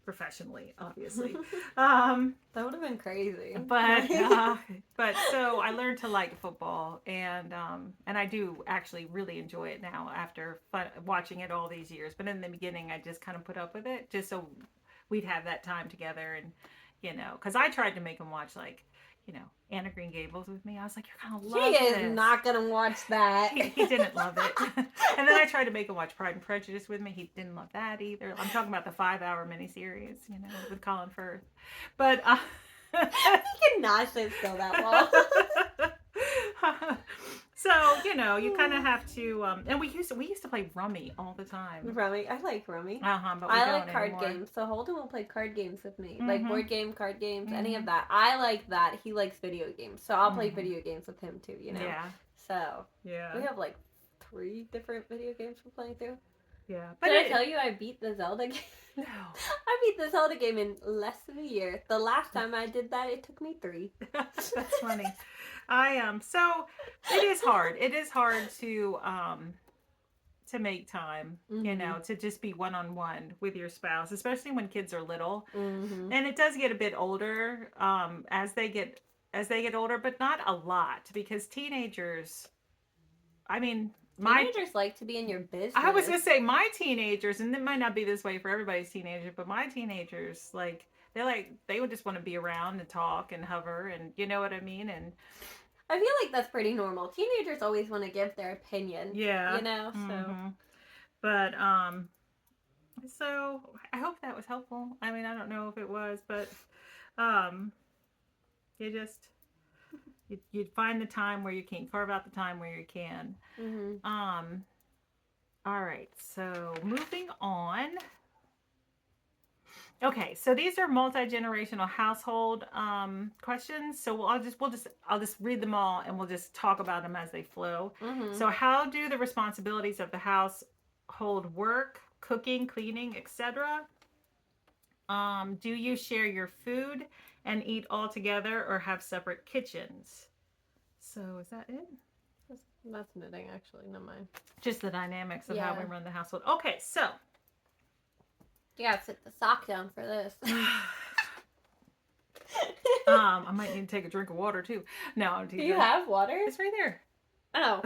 professionally, obviously. That would have been crazy. But so I learned to like football, and I do actually really enjoy it now after watching it all these years. But in the beginning, I just kind of put up with it just so we'd have that time together, and because I tried to make him watch Anna Green Gables with me. I was like, you're gonna love this. He is not gonna watch that. He didn't love it. And then I tried to make him watch Pride and Prejudice with me. He didn't love that either. I'm talking about the 5-hour miniseries, with Colin Firth. But he cannot sit still that long. So you kind of have to. And we used to play Rummy all the time. Rummy, I like Rummy. But I like card games. So Holden will play card games with me, like board game, card games, any of that. I like that. He likes video games, so I'll play video games with him too. Yeah. So yeah, we have 3 different video games we're playing through. Yeah. But did I tell you I beat the Zelda game? No. I beat the Zelda game in less than a year. The last time I did that, it took me 3. That's funny. So it is hard. It is hard to make time, to just be one-on-one with your spouse, especially when kids are little. Mm-hmm. And it does get a bit older as they get older, but not a lot, because teenagers, teenagers like to be in your business. I was going to say my teenagers, and it might not be this way for everybody's teenager, but my teenagers, they would just want to be around and talk and hover, and you know what I mean? And I feel like that's pretty normal. Teenagers always want to give their opinion. Yeah. So. Mm-hmm. But, so I hope that was helpful. I don't know if it was, but, you'd find the time where you can, carve out the time where you can. Mm-hmm. All right. So moving on. Okay, so these are multi-generational household questions. So I'll just read them all, and we'll just talk about them as they flow. Mm-hmm. So how do the responsibilities of the household work, cooking, cleaning, etc.? Do you share your food and eat all together, or have separate kitchens? So is that it? That's knitting, actually, not mine. Just the dynamics of how we Yeah. run the household. Okay, so You gotta sit the sock down for this. I might need to take a drink of water too. No, I'm Do teasing. you have water? It's right there. Oh.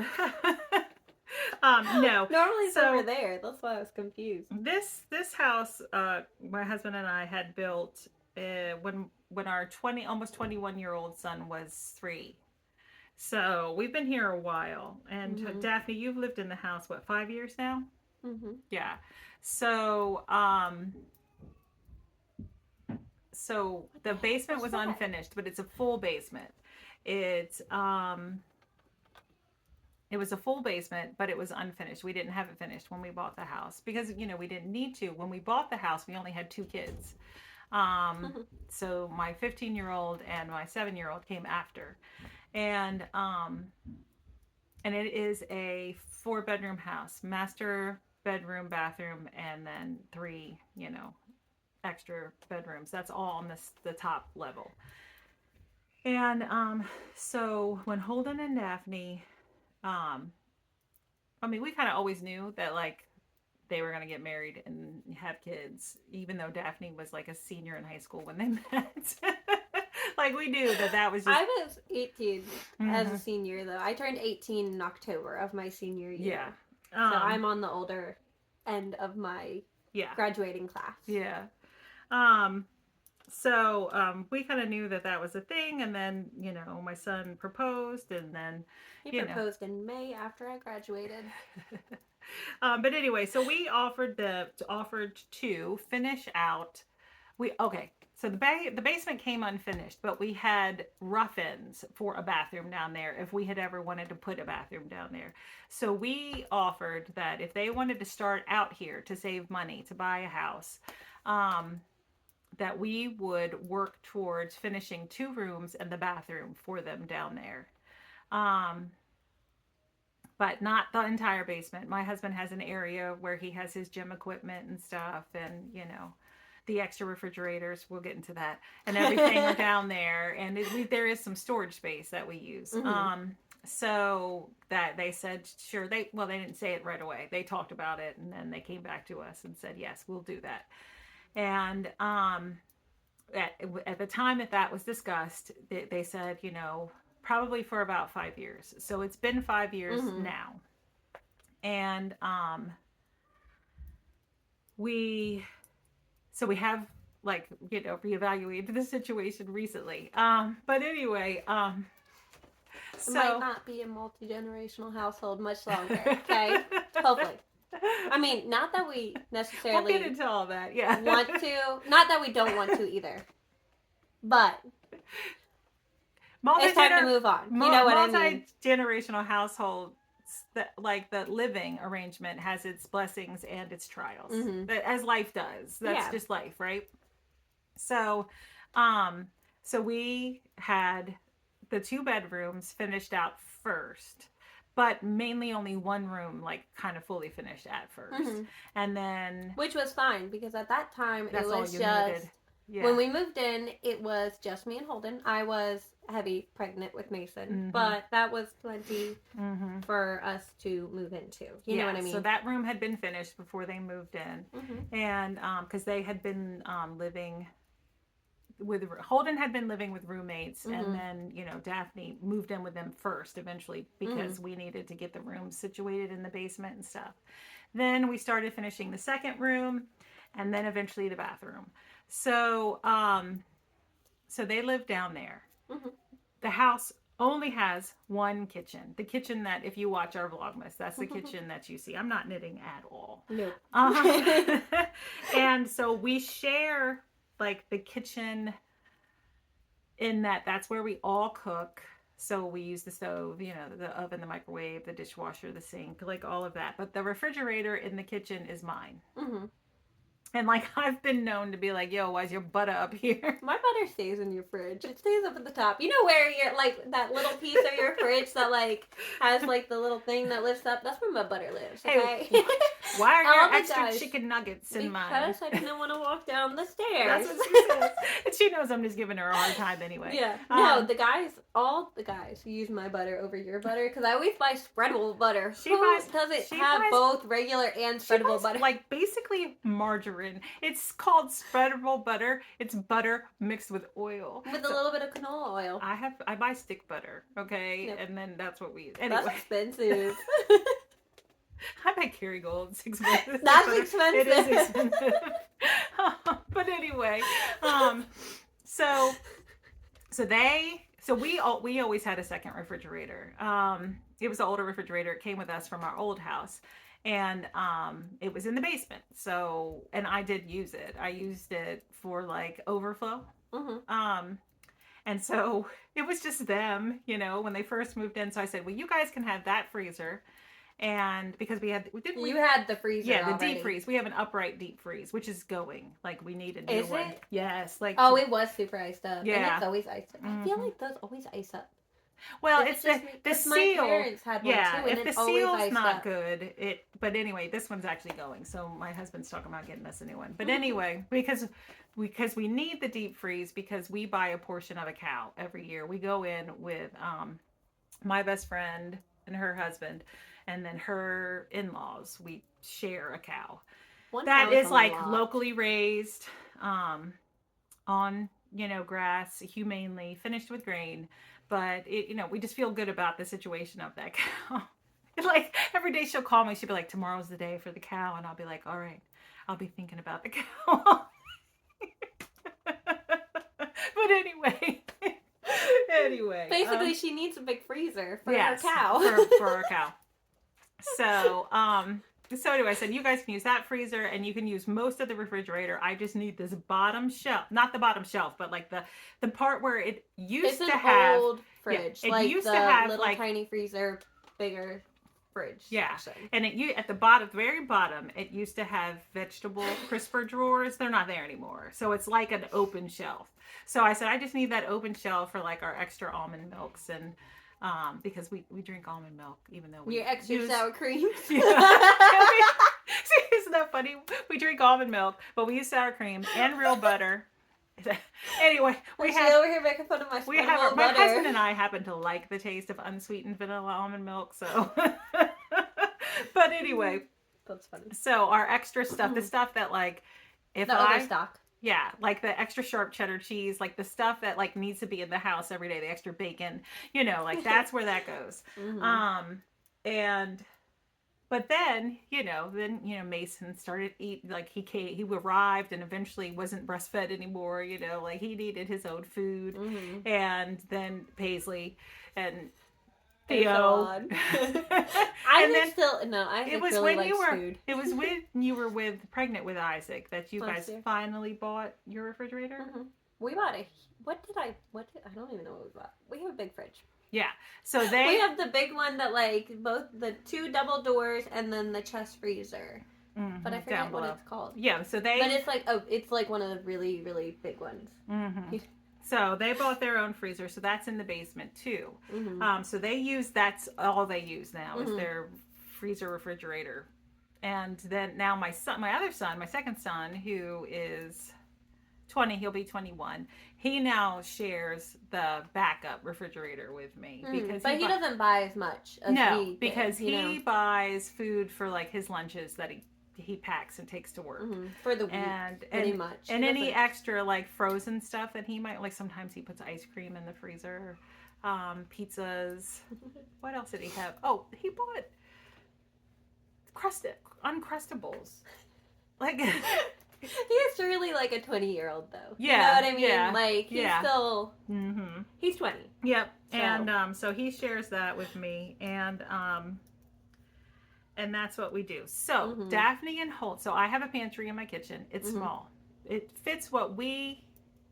No. Normally it's So- over there. That's why I was confused. This house, my husband and I had built when our almost 21-year-old son was 3. So we've been here a while, and Mhm. Daphne, you've lived in the house what, 5 years now? Mm-hmm. Yeah. So so the basement was What's that? unfinished, but it's a full basement. It was a full basement, but it was unfinished. We didn't have it finished when we bought the house because, we didn't need to. When we bought the house, we only had 2 kids. So my 15-year-old and my 7-year-old came after. And it is a 4-bedroom house, master bedroom, bathroom, and then 3, extra bedrooms. That's all on the top level. And so when Holden and Daphne, we kind of always knew that like they were going to get married and have kids, even though Daphne was like a senior in high school when they met. Like we knew that was just. I was 18 as a Mhm. senior, though. I turned 18 in October of my senior year. Yeah. So I'm on the older end of my Yeah. graduating class. Yeah. So we kind of knew that was a thing, and then my son proposed, and then He proposed in May after I graduated. but anyway, so we offered to finish out. So the basement came unfinished, but we had rough-ins for a bathroom down there if we had ever wanted to put a bathroom down there. So we offered that if they wanted to start out here to save money to buy a house, that we would work towards finishing 2 rooms and the bathroom for them down there. But not the entire basement. My husband has an area where he has his gym equipment and stuff, and the extra refrigerators, we'll get into that, and everything are down there, and there is some storage space that we use. Mhm. So that they said sure. They didn't say it right away. They talked about it, and then they came back to us and said yes, we'll do that. And at the time that was discussed, they said probably for about 5 years. So it's been 5 years Mhm. now, and we have reevaluated the situation recently. But anyway, It might not be a multi-generational household much longer, okay? Hopefully. I mean, not that we necessarily we'll get into all that, yeah. want to. Not that we don't want to either. But it's time to move on. You know what I mean? Multi-generational households, the living arrangement has its blessings and its trials, as life does. That's just life, right? So, so we had the 2 bedrooms finished out first, but mainly only 1 room kind of fully finished at first, and then which was fine because at that time that's it all was you just needed. Yeah. When we moved in, it was just me and Holden. I was heavy pregnant with Mason, but that was plenty for us to move into. You know what I mean? So that room had been finished before they moved in, and because they had been living with Holden had been living with roommates, and then Daphne moved in with them first eventually because we needed to get the rooms situated in the basement and stuff. Then we started finishing the second room, and then eventually the bathroom. So so they live down there. The house only has 1 kitchen. The kitchen that, if you watch our Vlogmas, that's the kitchen that you see. I'm not knitting at all. Nope. And so we share the kitchen in that's where we all cook. So we use the stove, the oven, the microwave, the dishwasher, the sink, all of that. But the refrigerator in the kitchen is mine. And I've been known to be like, yo, why's your butter up here? My butter stays in your fridge. It stays up at the top. You know where you're that little piece of your fridge that has the little thing that lifts up? That's where my butter lives. Okay. Hey, Why are All there the extra guys- chicken nuggets in mine? Because I didn't want to walk down the stairs. That's what she says. And she knows I'm just giving her a hard time anyway. Yeah. No, Um, all the guys use my butter over your butter because I always buy spreadable butter. She Who buys- doesn't she have buys- both regular and She spreadable buys, butter? like basically margarine. It's called spreadable butter. It's butter mixed with oil. With a little bit of canola oil. I buy stick butter, okay, Yep. and then that's what we use. That's Anyway, expensive. I buy Kerrygold. It's expensive. That's but expensive. It is expensive. But anyway, so we always had a second refrigerator. It was an older refrigerator. It came with us from our old house, and it was in the basement. So, and I did use it. I used it for like overflow. Mhm. And so it was just them, when they first moved in. So I said, well, you guys can have that freezer. And because You had the freezer. yeah, the already. deep freeze. We have an upright deep freeze, which is going. Like we need a new Is one. it? Yes. Like Oh, it was super iced up. Yeah. And it's always iced up. I feel Mhm. like those always ice up. well, Is it it's just the me? the 'Cause my seal. parents had one Yeah, too, and if it's the always seal's iced not up. good, but anyway, this one's actually going. So my husband's talking about getting us a new one. But Mhm. anyway, because we need the deep freeze because we buy a portion of a cow every year. We go in with my best friend and her husband, and then her in-laws. We share a cow. One That cow is is a like lot. locally raised, on grass, humanely finished with grain. But we just feel good about the situation of that cow. Like every day she'll call me, she'll be like, tomorrow's the day for the cow, and I'll be like, all right, I'll be thinking about the cow. But anyway, Basically, she needs a big freezer for yes, her cow. for our cow. So anyway, I said you guys can use that freezer and you can use most of the refrigerator. I just need this bottom shelf, not the bottom shelf, but like the part where it used It's to an have. old fridge, it like used the to have, little like- tiny freezer, bigger fridge. Yeah. section. And at the bottom, very bottom, it used to have vegetable crisper drawers. They're not there anymore. So it's like an open shelf. So I said, I just need that open shelf for like our extra almond milks and because we drink almond milk even though we Your extra use- sour cream. Yeah. Isn't that funny? We drink almond milk, but we use sour cream and real butter. Anyway, She's over here making fun of my my spreadable butter. husband and I happen to like the taste of unsweetened vanilla almond milk, so. But anyway, That's funny. so our extra stuff, the stuff that like, if The I, overstock. yeah, like the extra sharp cheddar cheese, like the stuff that like needs to be in the house every day, the extra bacon, like that's where that goes. Mhm. But then, Mason started like he arrived and eventually wasn't breastfed anymore, like he needed his own food. Mhm. And then Paisley and And Theo. so on. And then Isaac it was really when you likes were food. it was when you were pregnant with Isaac that you Last guys year. finally bought your refrigerator. Mhm. We bought I don't even know what we bought. We have a big fridge. Yeah. So We they have the big one that like both the 2 double doors and then the chest freezer. Mhm, But I down forget what below. it's called. Yeah, so they But it's like one of the really, really big ones. mhm. So they bought their own freezer, so that's in the basement too. Mm-hmm. So that's all they use now is Mhm. their freezer refrigerator. And then now my second son, who is 20, he'll be 21. He now shares the backup refrigerator with me because But he doesn't buy as much as no, we did, because he you know? buys food for like his lunches that he packs and takes to work. Mhm. For the week, And pretty much. and He any doesn't- extra like frozen stuff that he might like, sometimes he puts ice cream in the freezer, pizzas. What else did he have? Oh, he bought Uncrustables. Like He's really like a 20-year-old though. Yeah, You know what I mean? yeah, Like he's yeah. still mm-hmm. he's 20. Yep. So- And so he shares that with me, and that's what we do. So Mhm. Daphne and Holt. So I have a pantry in my kitchen. It's Mhm. small. It fits what we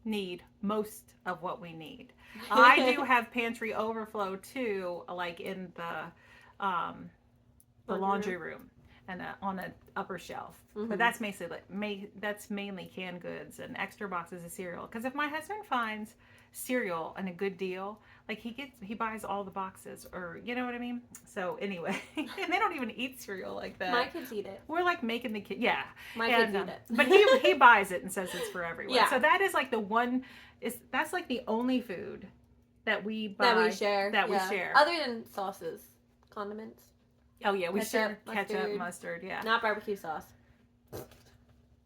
need, most of what we need. I do have pantry overflow too, like in the laundry room. and on an upper shelf. Mhm. But that's that's mainly canned goods and extra boxes of cereal. Because if my husband finds cereal and a good deal, like he buys all the boxes, or you know what I mean. So anyway, and they don't even eat cereal like that. My kids eat it. We're like making the kid, yeah. My And, kids eat it. but he buys it and says it's for everyone. Yeah. So that is like the one. That's like the only food that we buy that we share. That we share. Other than sauces, condiments. Oh yeah, we Ketchup, share mustard. ketchup, mustard. Yeah. Not barbecue sauce.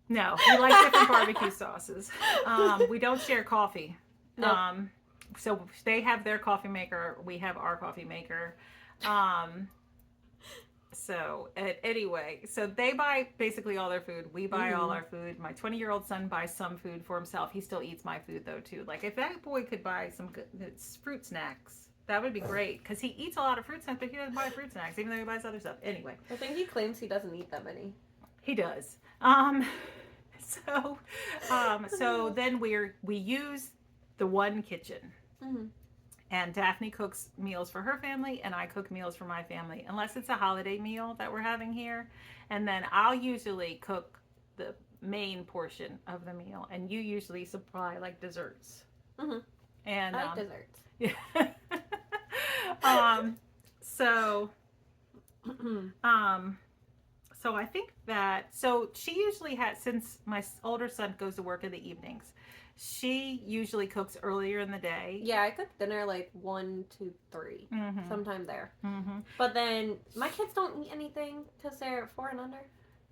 No, we like different barbecue sauces. We don't share coffee. Nope. So they have their coffee maker, we have our coffee maker. Anyway, so they buy basically all their food. We buy all our food. My 20-year-old son buys some food for himself. He still eats my food though too. Like if that boy could buy some good fruit snacks, that would be great, because he eats a lot of fruit snacks, but he doesn't buy fruit snacks, even though he buys other stuff. Anyway, I think he claims he doesn't eat that many. he does. So then we use the one kitchen. Mm-hmm. And Daphne cooks meals for her family, and I cook meals for my family, unless it's a holiday meal that we're having here. And then I'll usually cook the main portion of the meal, and you usually supply like desserts. Mm-hmm. And I like desserts. Yeah. So I think that, so she usually has, since my older son goes to work in the evenings, she usually cooks earlier in the day. Yeah, I cook dinner like 1 to 3, sometime there. Mm-hmm. But then my kids don't eat anything because they're 4 and under.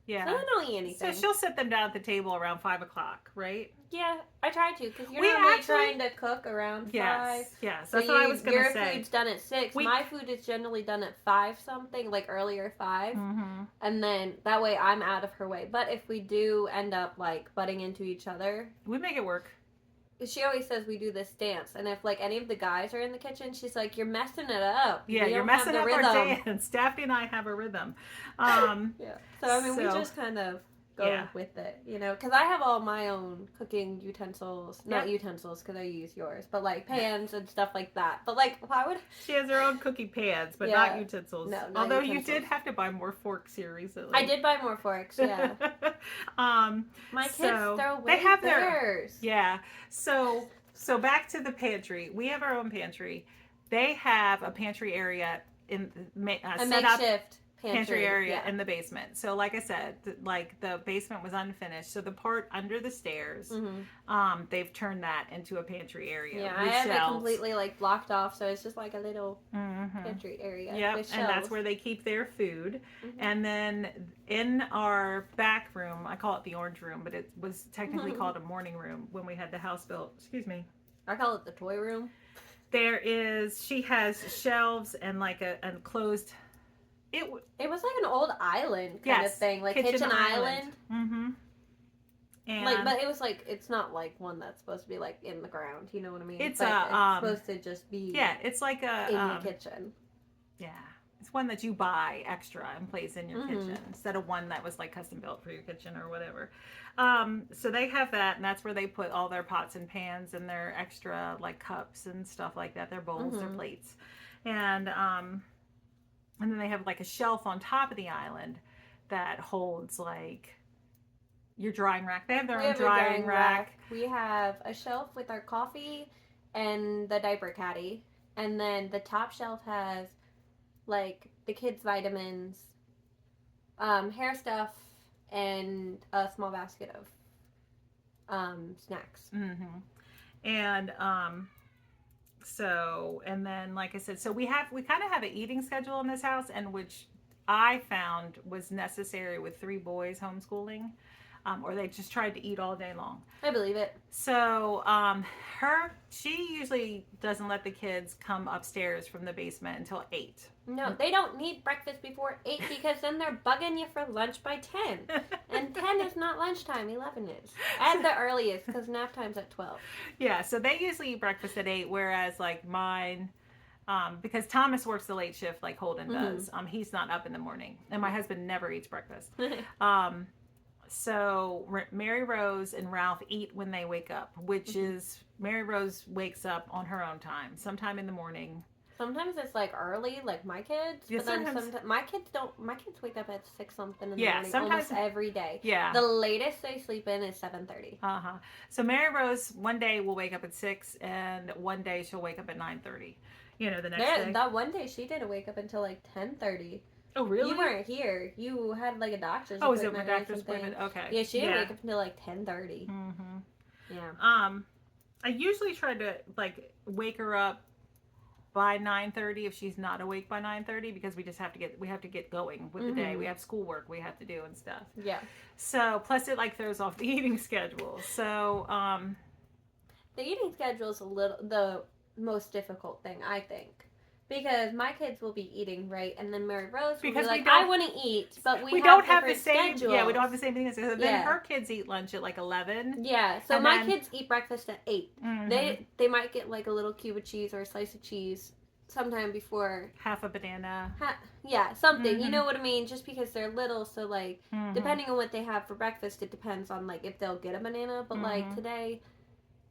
Yeah. So they don't eat anything. So she'll sit them down at the table around 5 o'clock, right? Yeah, I try to, because you're We normally actually- trying to cook around 5. Yes. Yes. So That's what I was going to your say. food's done at 6. We- My food is generally done at 5 something, like earlier 5. Mm-hmm. And then that way I'm out of her way. But if we do end up like butting into each other, We make it work. she always says we do this dance. And if like any of the guys are in the kitchen, she's like, "You're messing it up. Yeah, We you're don't have messing the up rhythm." our dance. Daphne and I have a rhythm. Yeah. So I mean, we So- just kind of go Yeah. with it, you know, because I have all my own cooking utensils, not Yep. utensils because I use yours, but like pans and stuff like that. But like, why would She has her own cookie pans, but Yeah. not utensils. No, not Although you utensils. did have to buy more forks here recently. I did buy more forks? Yeah, my kids So, throw they away have their- theirs. Yeah. So back to the pantry. We have our own pantry. They have a pantry area in A set up makeshift pantry area yeah. in the basement. So like I said, like the basement was unfinished. So the part under the stairs, Mhm. they've turned that into a pantry area. Yeah, I with have it shelves. completely like blocked off, so it's just like a little Mhm. pantry area. Yep, with and that's shelves. where they keep their food. Mhm. And then in our back room, I call it the orange room, but it was technically called a morning room when we had the house built. Excuse me. I call it the toy room. She has shelves and like a enclosed. It was like an old island kind Yes, of thing, like kitchen island. Mm-hmm. And Like, but it was like, it's not like one that's supposed to be like in the ground. You know what I mean? It's like, a, it's supposed to just be yeah, it's like a in your kitchen. yeah, it's one that you buy extra and place in your Mhm. kitchen instead of one that was like custom built for your kitchen or whatever. So they have that, and that's where they put all their pots and pans and their extra like cups and stuff like that, their bowls, their Mhm. plates, and then they have like a shelf on top of the island that holds like your drying rack. They have their We own have a drying rack. We have a shelf with our coffee and the diaper caddy, and then the top shelf has like the kids' vitamins, hair stuff, and a small basket of snacks. Mm-hmm. And and then like I said, so we kind of have an eating schedule in this house, and which I found was necessary with 3 boys homeschooling, or they just tried to eat all day long. I believe it. So she usually doesn't let the kids come upstairs from the basement until 8. No, they don't need breakfast before 8 because then they're bugging you for lunch by 10. And 10 is not lunchtime, 11 is. At the earliest, because nap time's at 12. Yeah, so they usually eat breakfast at 8, whereas like mine, because Thomas works the late shift like Holden does, he's not up in the morning, and my husband never eats breakfast. So Mary Rose and Ralph eat when they wake up, which is Mary Rose wakes up on her own time, sometime in the morning. Sometimes it's like early, like my kids. Yeah, but then sometimes- sometimes my kids don't. My kids wake up at 6 something in the Yeah, morning sometimes- almost every day. Yeah. The latest they sleep in is 7:30. So Mary Rose one day will wake up at 6, and one day she'll wake up at 9:30. You know, the next day. That one day she didn't wake up until like 10:30. Oh, really? You weren't here. You had like a doctor's Oh, was it appointment. my or doctor's something. appointment? Okay. Yeah, she didn't wake up until like 10:30. Mm-hmm. Yeah. I usually try to like wake her up by 9:30 if she's not awake by 9:30, because we have to get going with the day. We have schoolwork we have to do and stuff. Yeah. So plus it like throws off the eating schedule. So the eating schedule is the most difficult thing, I think. Because my kids will be eating, right? And then Mary Rose will Because be we like, don't- I want to eat, but we don't have the different same schedules. Yeah, we don't have the same thing. So then Yeah. her kids eat lunch at like 11. Yeah, so And my then- kids eat breakfast at 8. Mhm. They might get like a little cube of cheese or a slice of cheese sometime before. Half a banana. Yeah, something. You Mhm. know what I mean? Just because they're little, so like Mhm. depending on what they have for breakfast, it depends on like if they'll get a banana. But like Mhm. today,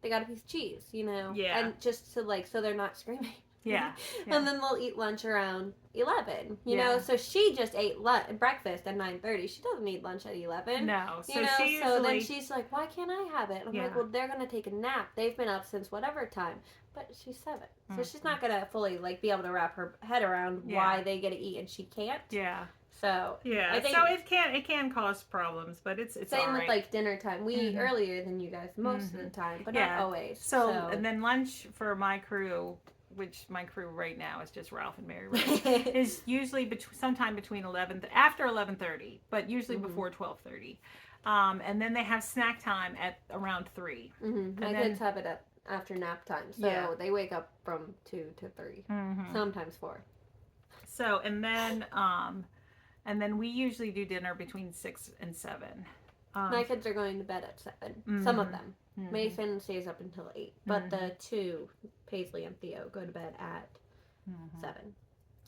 they got a piece of cheese, you know. Yeah. And just to like so they're not screaming. Yeah. And then they'll eat lunch around 11. You Yeah. know, so she just ate breakfast at 9:30. She doesn't eat lunch at 11. No. So You know, she so then usually she's like, "Why can't I have it?" I'm Yeah. like, "Well, they're gonna take a nap. They've been up since whatever time." But she's 7, so she's not gonna fully like be able to wrap her head around Yeah. why they get to eat and she can't. Yeah. So Yeah. I think- So it can cause problems, but it's same all with right. like dinner time. We eat Mhm. earlier than you guys most of the time, but Yeah. not always. So and then lunch for my crew, which my crew right now is just Ralph and Mary Rose, is usually sometime between 11 after 11:30, but usually Mhm. before 12:30. And then they have snack time at around 3. Mm-hmm. My And then- kids have it after nap time, so Yeah. they wake up from 2 to 3, Mm-hmm. sometimes 4. So and then we usually do dinner between 6 and 7. My kids are going to bed at 7. Some of Mhm. them. Mhm. Mason stays up until 8, but Mhm. the 2, Paisley and Theo, go to bed at Mhm. 7.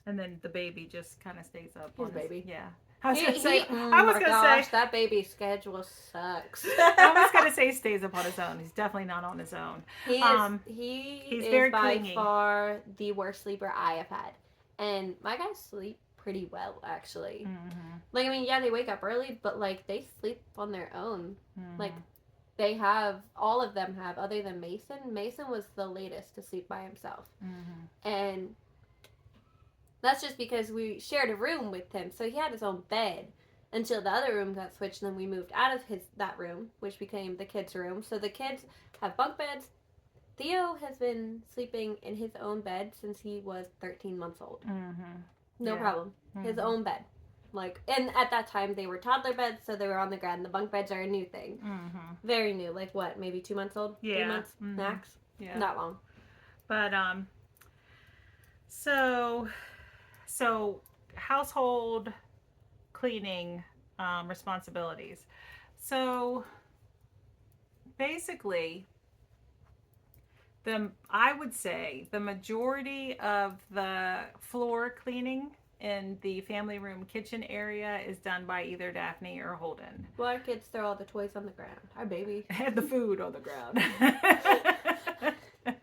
And then the baby just kind of stays up. His on baby. Yeah. I was He- gonna say. he- oh I was my gonna gosh, say. that baby's schedule sucks. I was gonna say stays up on his own. He's definitely not on his own. He He's is very by clingy. far the worst sleeper I have had, and my guys sleep pretty well actually. Mm-hmm. Like I mean, yeah, they wake up early, but like they sleep on their own. Mm-hmm. Like they have all of them have, other than Mason. Mason was the latest to sleep by himself, Mm-hmm. and that's just because we shared a room with him, so he had his own bed until the other room got switched. And then we moved out of that room, which became the kids' room. So the kids have bunk beds. Theo has been sleeping in his own bed since he was 13 months old. Mm-hmm. No Yeah. problem. His Mhm. own bed. Like, and at that time they were toddler beds, so they were on the ground. The bunk beds are a new thing. Mm-hmm. Very new. Like what, maybe 2 months old? Yeah. 3 months Mhm. max? Yeah. Not long. But so household cleaning responsibilities. So basically, I would say the majority of the floor cleaning in the family room kitchen area is done by either Daphne or Holden. Well, our kids throw all the toys on the ground. Our baby. And the food on the ground.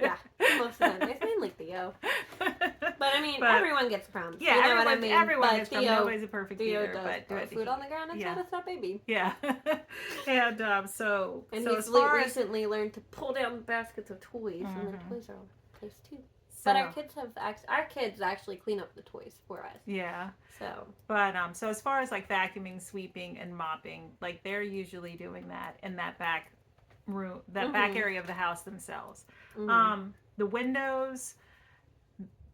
Yeah, most of the time. It's mainly Theo. But I mean, But- everyone gets crumbs. Yeah, you know what I mean? everyone But gets from Theo, nobody's a perfect Theo eater, does but throw food on the ground and yeah. so does that baby. Yeah, and so And so he's as far as recently learned to pull down baskets of toys, and the Mhm. toys are all placed too. so, But our kids actually clean up the toys for us. yeah, So but so as far as like vacuuming, sweeping, and mopping, like they're usually doing that in that back room, that back Mhm. area of the house themselves. mhm. The windows,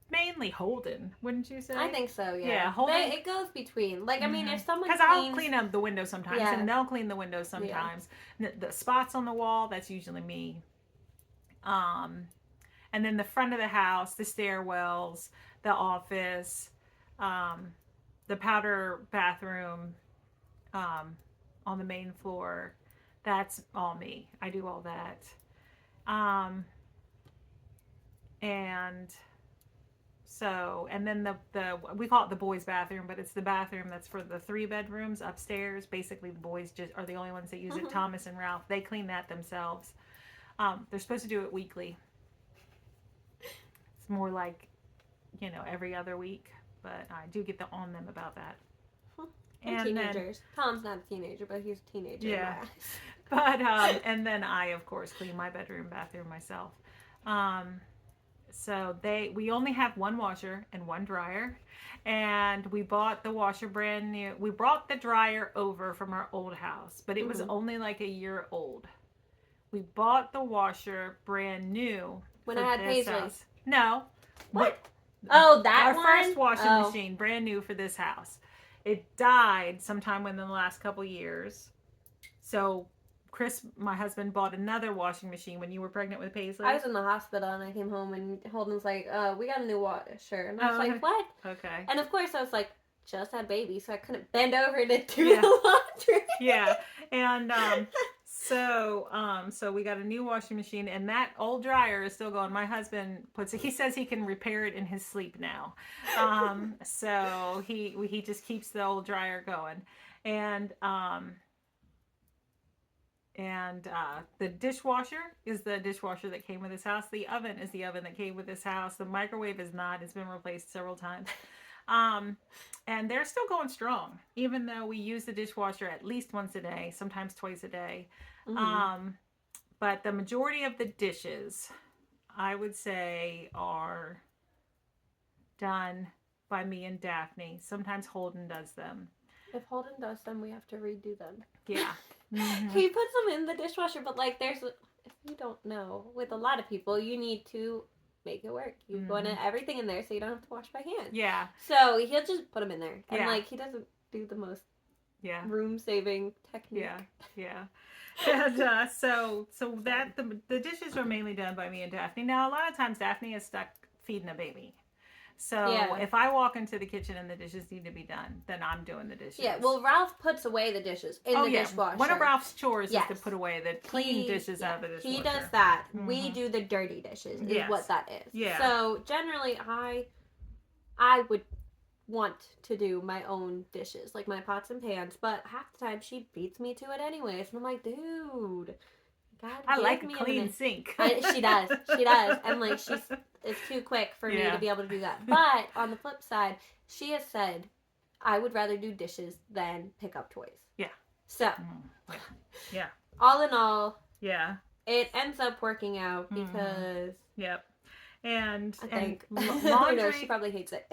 mainly Holden, wouldn't you say? I think so. Yeah. Yeah, Holden- It goes between. Like I mean, if someone because I'll cleans, clean up the windows sometimes, Yeah. and they'll clean the windows sometimes. The spots on the wall, that's usually me. And then the front of the house, the stairwells, the office, the powder bathroom, on the main floor, that's all me. I do all that. And so, and then the we call it the boys' bathroom, but it's the bathroom that's for the 3 bedrooms upstairs. Basically, the boys just are the only ones that use it. Mhm. Thomas and Ralph, they clean that themselves. They're supposed to do it weekly. It's more like every other week, but I do get on them about that. They're And then, teenagers. Tom's not a teenager, but he's a teenager in my yeah, eyes. but and then I of course clean my bedroom, bathroom myself. Um, so we only have one washer and one dryer, and we bought the washer brand new. We brought the dryer over from our old house, but it was Mhm. only like a year old. We bought the washer brand new When for I had this Paisley. house. No, What? Oh, that our one? first washing Oh. machine, brand new for this house. It died sometime within the last couple years. So Chris, my husband, bought another washing machine when you were pregnant with Paisley. I was in the hospital and I came home and Holden was like, we got a new washer. And I was Oh, like, what? okay. And of course I was like, just had baby, so I couldn't bend over to do Yeah. the laundry. Yeah, and so we got a new washing machine, and that old dryer is still going. My husband puts it. He says he can repair it in his sleep now. So he just keeps the old dryer going, and the dishwasher is the dishwasher that came with this house. The oven is the oven that came with this house. The microwave is not. It's been replaced several times. And they're still going strong, even though we use the dishwasher at least once a day, sometimes twice a day. Mm-hmm. But the majority of the dishes, I would say, are done by me and Daphne. Sometimes Holden does them. If Holden does them, we have to redo them. Yeah. Mm-hmm. He puts them in the dishwasher, but like if you don't know, with a lot of people, you need to make it work. You want everything in there so you don't have to wash by hand. Yeah. So he'll just put them in there. And Yeah. like he doesn't do the most room saving technique. Yeah. And so that the dishes are mainly done by me and Daphne. Now a lot of times Daphne is stuck feeding a baby. So if I walk into the kitchen and the dishes need to be done, then I'm doing the dishes. Yeah, well, Ralph puts away the dishes in the dishwasher. One of Ralph's chores is to put away the clean dishes out of the dishwasher. He does that. Mm-hmm. We do the dirty dishes, is what that is. Yeah. So generally, I would want to do my own dishes, like my pots and pans, but half the time she beats me to it anyways. And I'm like, dude, God, I like a clean sink. She does. And like it's too quick for me to be able to do that. But on the flip side, she has said, I would rather do dishes than pick up toys. Yeah. So. Yeah. All in all. Yeah. It ends up working out because. Yep. And I think laundry. she probably hates it.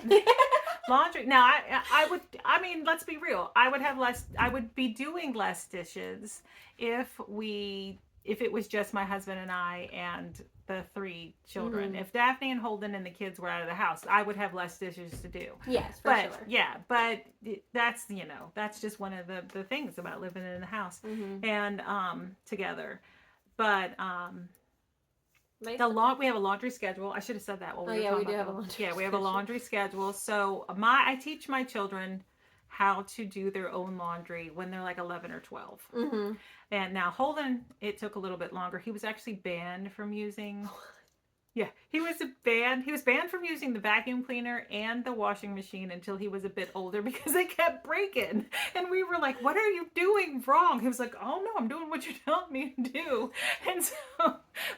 Laundry. Now, I would. I mean, let's be real. I would be doing less dishes if it was just my husband and I and the 3 children. Mm-hmm. If Daphne and Holden and the kids were out of the house, I would have less dishes to do. Yes, for sure. Yeah, but that's that's just one of the things about living in the house and together. But we have a laundry schedule. I should have said that while we were talking we do have a laundry schedule. Yeah, we have a laundry schedule. So I teach my children how to do their own laundry when they're like 11 or 12. Mm-hmm. And now Holden, it took a little bit longer. He was actually banned from using... Yeah, he was banned from using the vacuum cleaner and the washing machine until he was a bit older because they kept breaking. And we were like, what are you doing wrong? He was like, oh no, I'm doing what you're telling me to do. And so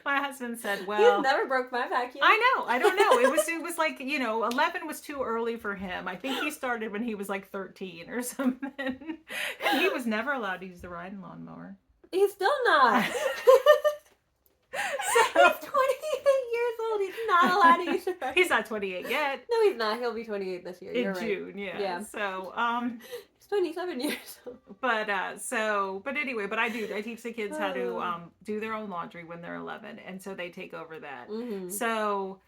my husband said, well... You never broke my vacuum. I know. I don't know. It was like, 11 was too early for him. I think he started when he was like 13 or something. And he was never allowed to use the riding lawnmower. He's still not. So, he's 28 years old. He's not allowed to use it. He's not 28 yet. No, he's not. He'll be 28 this year. In June, right. Yeah. So, he's 27 years old. But anyway, I teach the kids how to do their own laundry when they're 11, and so they take over that. Mm-hmm. So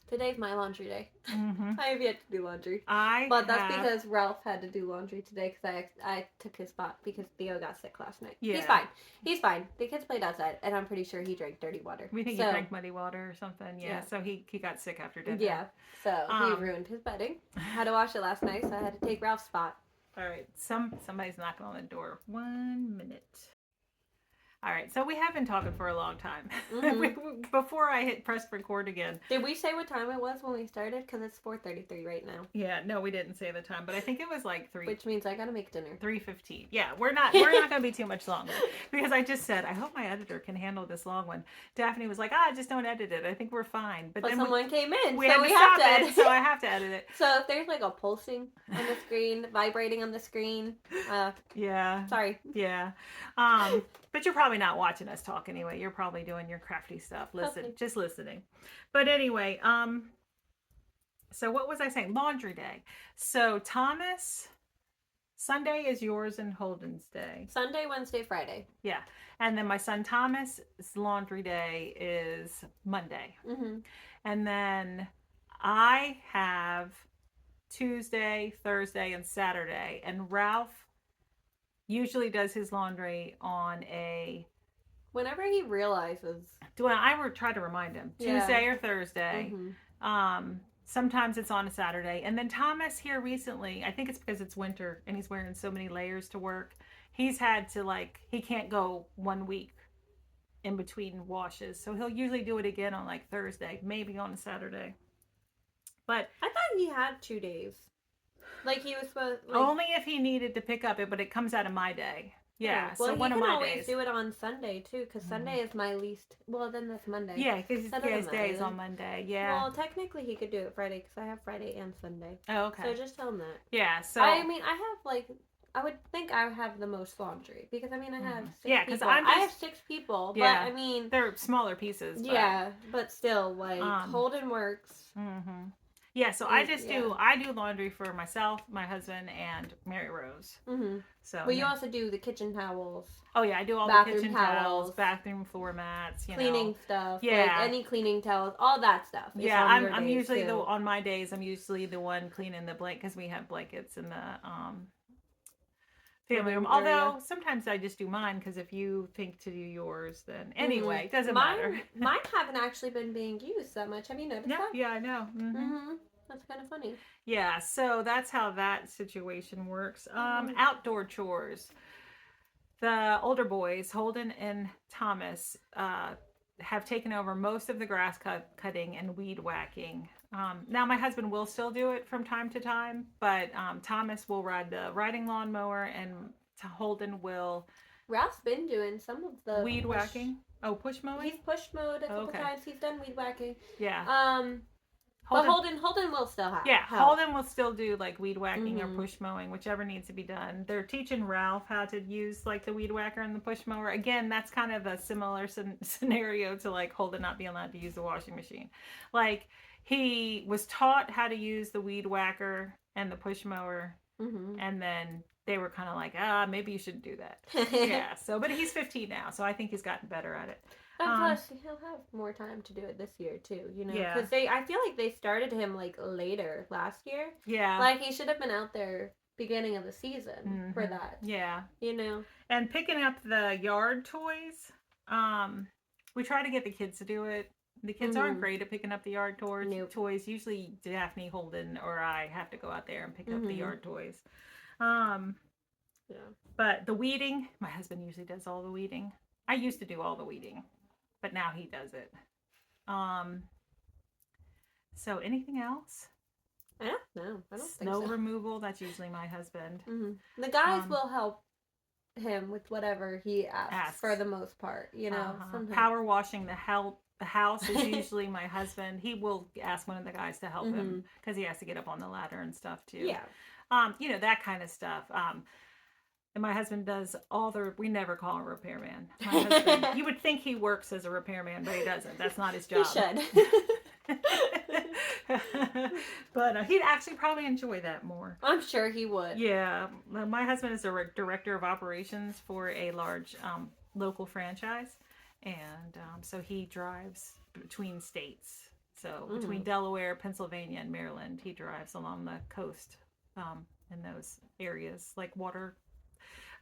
today's my laundry day. Mm-hmm. I have yet to do laundry. But that's because Ralph had to do laundry today because I took his spot because Theo got sick last night. Yeah. He's fine. The kids played outside, and I'm pretty sure he drank dirty water. We think he drank muddy water or something. Yeah. So he got sick after dinner. Yeah. So he ruined his bedding. I had to wash it last night, so I had to take Ralph's spot. All right. Somebody's knocking on the door. 1 minute. All right, so we have been talking for a long time. Mhm. Before I hit press record again. Did we say what time it was when we started? Because it's 4:33 right now, Yeah, no, we didn't say the time, but I think it was like which means I gotta make dinner. 3:15. Yeah, we're not going to be too much longer because I just said I hope my editor can handle this long one. Daphne was like, just don't edit it. I think we're fine. But then someone came in, we so had we to have stop to it, edit. so I have to edit it. So if there's like a pulsing on the screen, vibrating on the screen, Yeah. sorry. Yeah. But you're probably not watching us talk anyway. You're probably doing your crafty stuff. Okay. Just listening. But anyway, so what was I saying? Laundry day. So Thomas, Sunday is yours and Holden's day. Sunday, Wednesday, Friday. Yeah. And then my son Thomas's laundry day is Monday. Mm-hmm. And then I have Tuesday, Thursday, and Saturday. And Ralph usually does his laundry on a Whenever he realizes. I would try to remind him Tuesday or Thursday. Mm-hmm. Sometimes it's on a Saturday. And then Thomas here recently, I think it's because it's winter and he's wearing so many layers to work. He's had to he can't go 1 week in between washes. So he'll usually do it again on like Thursday, maybe on a Saturday. But I thought he had 2 days. Like he was supposed. Only if he needed to pick up it, but it comes out of my day. Yeah, Well, so one of he can my always days. do it on Sunday too, because Sunday is my least. Well, then that's Monday. Yeah, because That his doesn't day is matter. on Monday. Yeah. Well, technically he could do it Friday because I have Friday and Sunday. Oh, okay. So just tell him that. Yeah. So I mean, I have I would think I would have the most laundry because I mean I have 6 Yeah, 'cause people. I'm I have just- 6 people, Yeah. but I mean, they're smaller pieces. But, yeah, but still, Holden works. Mm-hmm. Yeah. So I do laundry for myself, my husband, and Mary Rose. Mm-hmm. So. But you also do the kitchen towels, Oh yeah, I do all the bathroom kitchen towels, towels, bathroom floor mats, cleaning stuff, Yeah. like any cleaning towels, all that stuff. is Yeah, on your I'm days, usually too. on my days. I'm usually the one cleaning the blanket because we have blankets in the family room. Living area. Although sometimes I just do mine because if you think to do yours, then anyway, it doesn't matter. Mine haven't actually been being used that much. Have you noticed that? Yeah, I know. Mm-hmm. Mm-hmm. That's kind of funny. Yeah, so that's how that situation works. Mhm. Outdoor chores. The older boys, Holden and Thomas, have taken over most of the grass cutting and weed whacking. Now my husband will still do it from time to time, but Thomas will ride the riding lawnmower and Holden will Ralph's been doing some of the weed whacking. Oh, push mowing? He's push mowed a couple Okay. times. He's done weed whacking. Yeah. But Holden will still have. Yeah, help. Holden will still do like weed whacking or Mhm. push mowing, whichever needs to be done. They're teaching Ralph how to use like the weed whacker and the push mower. Again, that's kind of a similar scenario to like Holden not being allowed to use the washing machine. Like he was taught how to use the weed whacker and the push mower, Mhm. and then they were kind of like, maybe you shouldn't do that. Yeah. So, but he's 15 now, so I think he's gotten better at it. And plus, he'll have more time to do it this year too. You know, Yeah. because I feel like they started him like later last year. Yeah. Like he should have been out there beginning of the season for Mhm. that. Yeah. You know. And picking up the yard toys, we try to get the kids to do it. The kids aren't great at picking up the yard Nope. toys. Usually Daphne, Holden, or I have to go out there and pick up the Mhm. yard toys. Yeah. But the weeding, my husband usually does all the weeding. I used to do all the weeding, but now he does it. So anything else? I don't know. I don't Snow think so. removal, that's usually my husband. The guys Um, will help him with whatever he asks for the most part. You know. Sometimes. Power washing the house is usually my husband. He will ask one of the guys to help him because he has to get up on the ladder and stuff too. Yeah. That kind of stuff. And my husband does we never call him a repairman. My husband, you would think he works as a repairman, but he doesn't. That's not his job. He should. But he'd actually probably enjoy that more. I'm sure he would. Yeah. My husband is a director of operations for a large local franchise. And so he drives between states. So between Delaware, Pennsylvania, and Maryland, he drives along the coast in those areas, like water.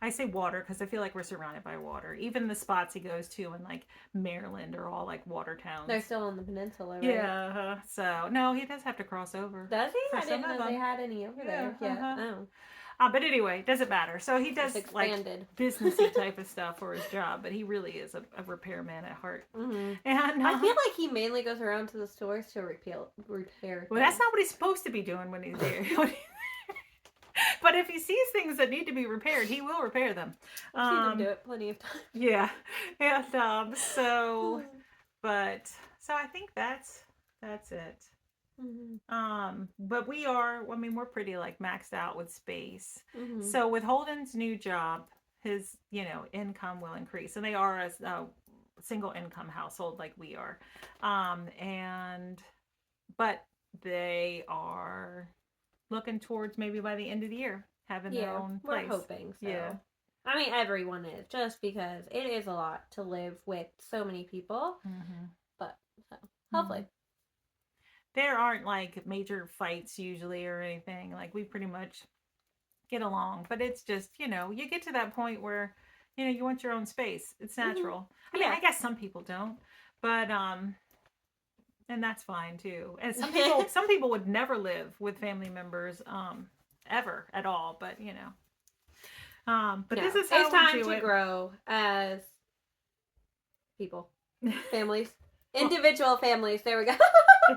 I say water because I feel like we're surrounded by water. Even the spots he goes to in like Maryland are all like water towns. They're still on the peninsula, right? Yeah. So no, he does have to cross over. Does he? For I didn't some of know they them. had any over there. Yeah, Yeah. Oh. But anyway, doesn't matter. So he does It's like expanded. businessy type of stuff for his job, but he really is a repairman at heart. Mm-hmm. And I feel like he mainly goes around to the stores to repair. well, that's not what he's supposed to be doing when he's there. But if he sees things that need to be repaired, he will repair them. I've seen him do it plenty of times. Yeah, and but so I think that's it. Mm-hmm. But we are, I mean, we're pretty like maxed out with space. Mm-hmm. So with Holden's new job, his, income will increase. And they are a single income household like we are. But they are looking towards maybe by the end of the year having their own place. We're hoping so. Yeah. I mean, everyone is, just because it is a lot to live with so many people. Mm-hmm. But so hopefully. There aren't like major fights usually or anything. Like we pretty much get along, but it's just, you get to that point where, you want your own space. It's natural. I mean, I guess some people don't, but and that's fine too. And some people would never live with family members ever at all, but but No, this is how it's time we do to it. grow as people, families, individual families. There we go.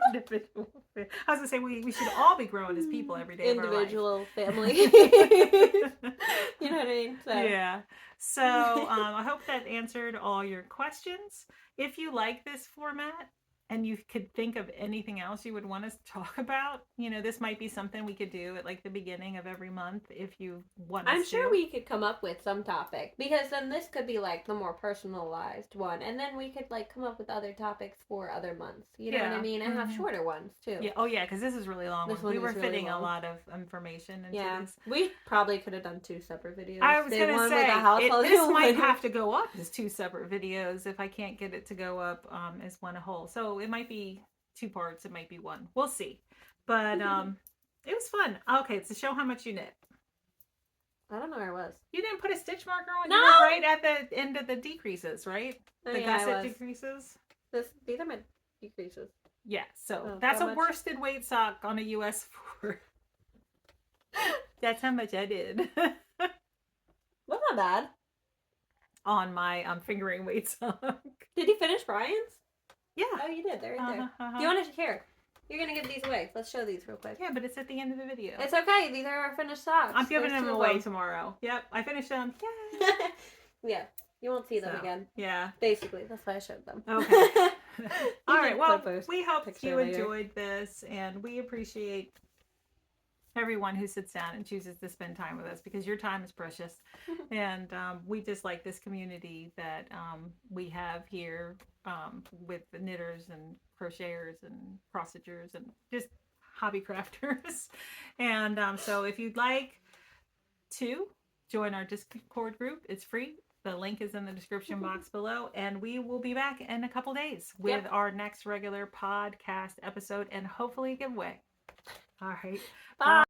Individual. I was gonna say we should all be growing as people every day. Individual family. You know what I mean? So. Yeah. So I hope that answered all your questions. If you like this format and you could think of anything else you would want us to talk about, this might be something we could do at like the beginning of every month if you want us I'm to. sure we could come up with some topic, because then this could be like the more personalized one, and then we could like come up with other topics for other months. You know what I mean? And have shorter ones too. Yeah. Oh yeah, because this is really long. We were really fitting long. a lot of information into this. We probably could have done 2 separate videos. I was going to say, this might have to go up as 2 separate videos if I can't get it to go up as one whole. So it might be 2 parts, it might be 1. We'll see. But it was fun. Okay, so show how much you knit. I don't know where I was. You didn't put a stitch marker on? No! You were right at the end of the decreases, right? Oh, the yeah, gusset decreases? These are my decreases. Yeah, so Oh, that's how a much? worsted weight sock on a US 4. That's how much I did. Well, not bad. On my fingering weight sock. Did you finish Brian's? Yeah. Oh, you did. They're right there. Do you want to share? You're going to give these away. Let's show these real quick. Yeah, but it's at the end of the video. It's okay. These are our finished socks. I'm giving There's them 2 of away them. tomorrow. Yep, I finished them. Yay! Yeah, you won't see them So, again. Yeah. Basically, that's why I showed them. Okay. All right. can Well, post we hope picture you later. enjoyed this, and we appreciate everyone who sits down and chooses to spend time with us, because your time is precious. And we just like this community that we have here with the knitters and crocheters and cross stitchers and just hobby crafters. And so if you'd like to join our Discord group, it's free. The link is in the description box below, and we will be back in a couple days with our next regular podcast episode and hopefully a giveaway. All right. Bye.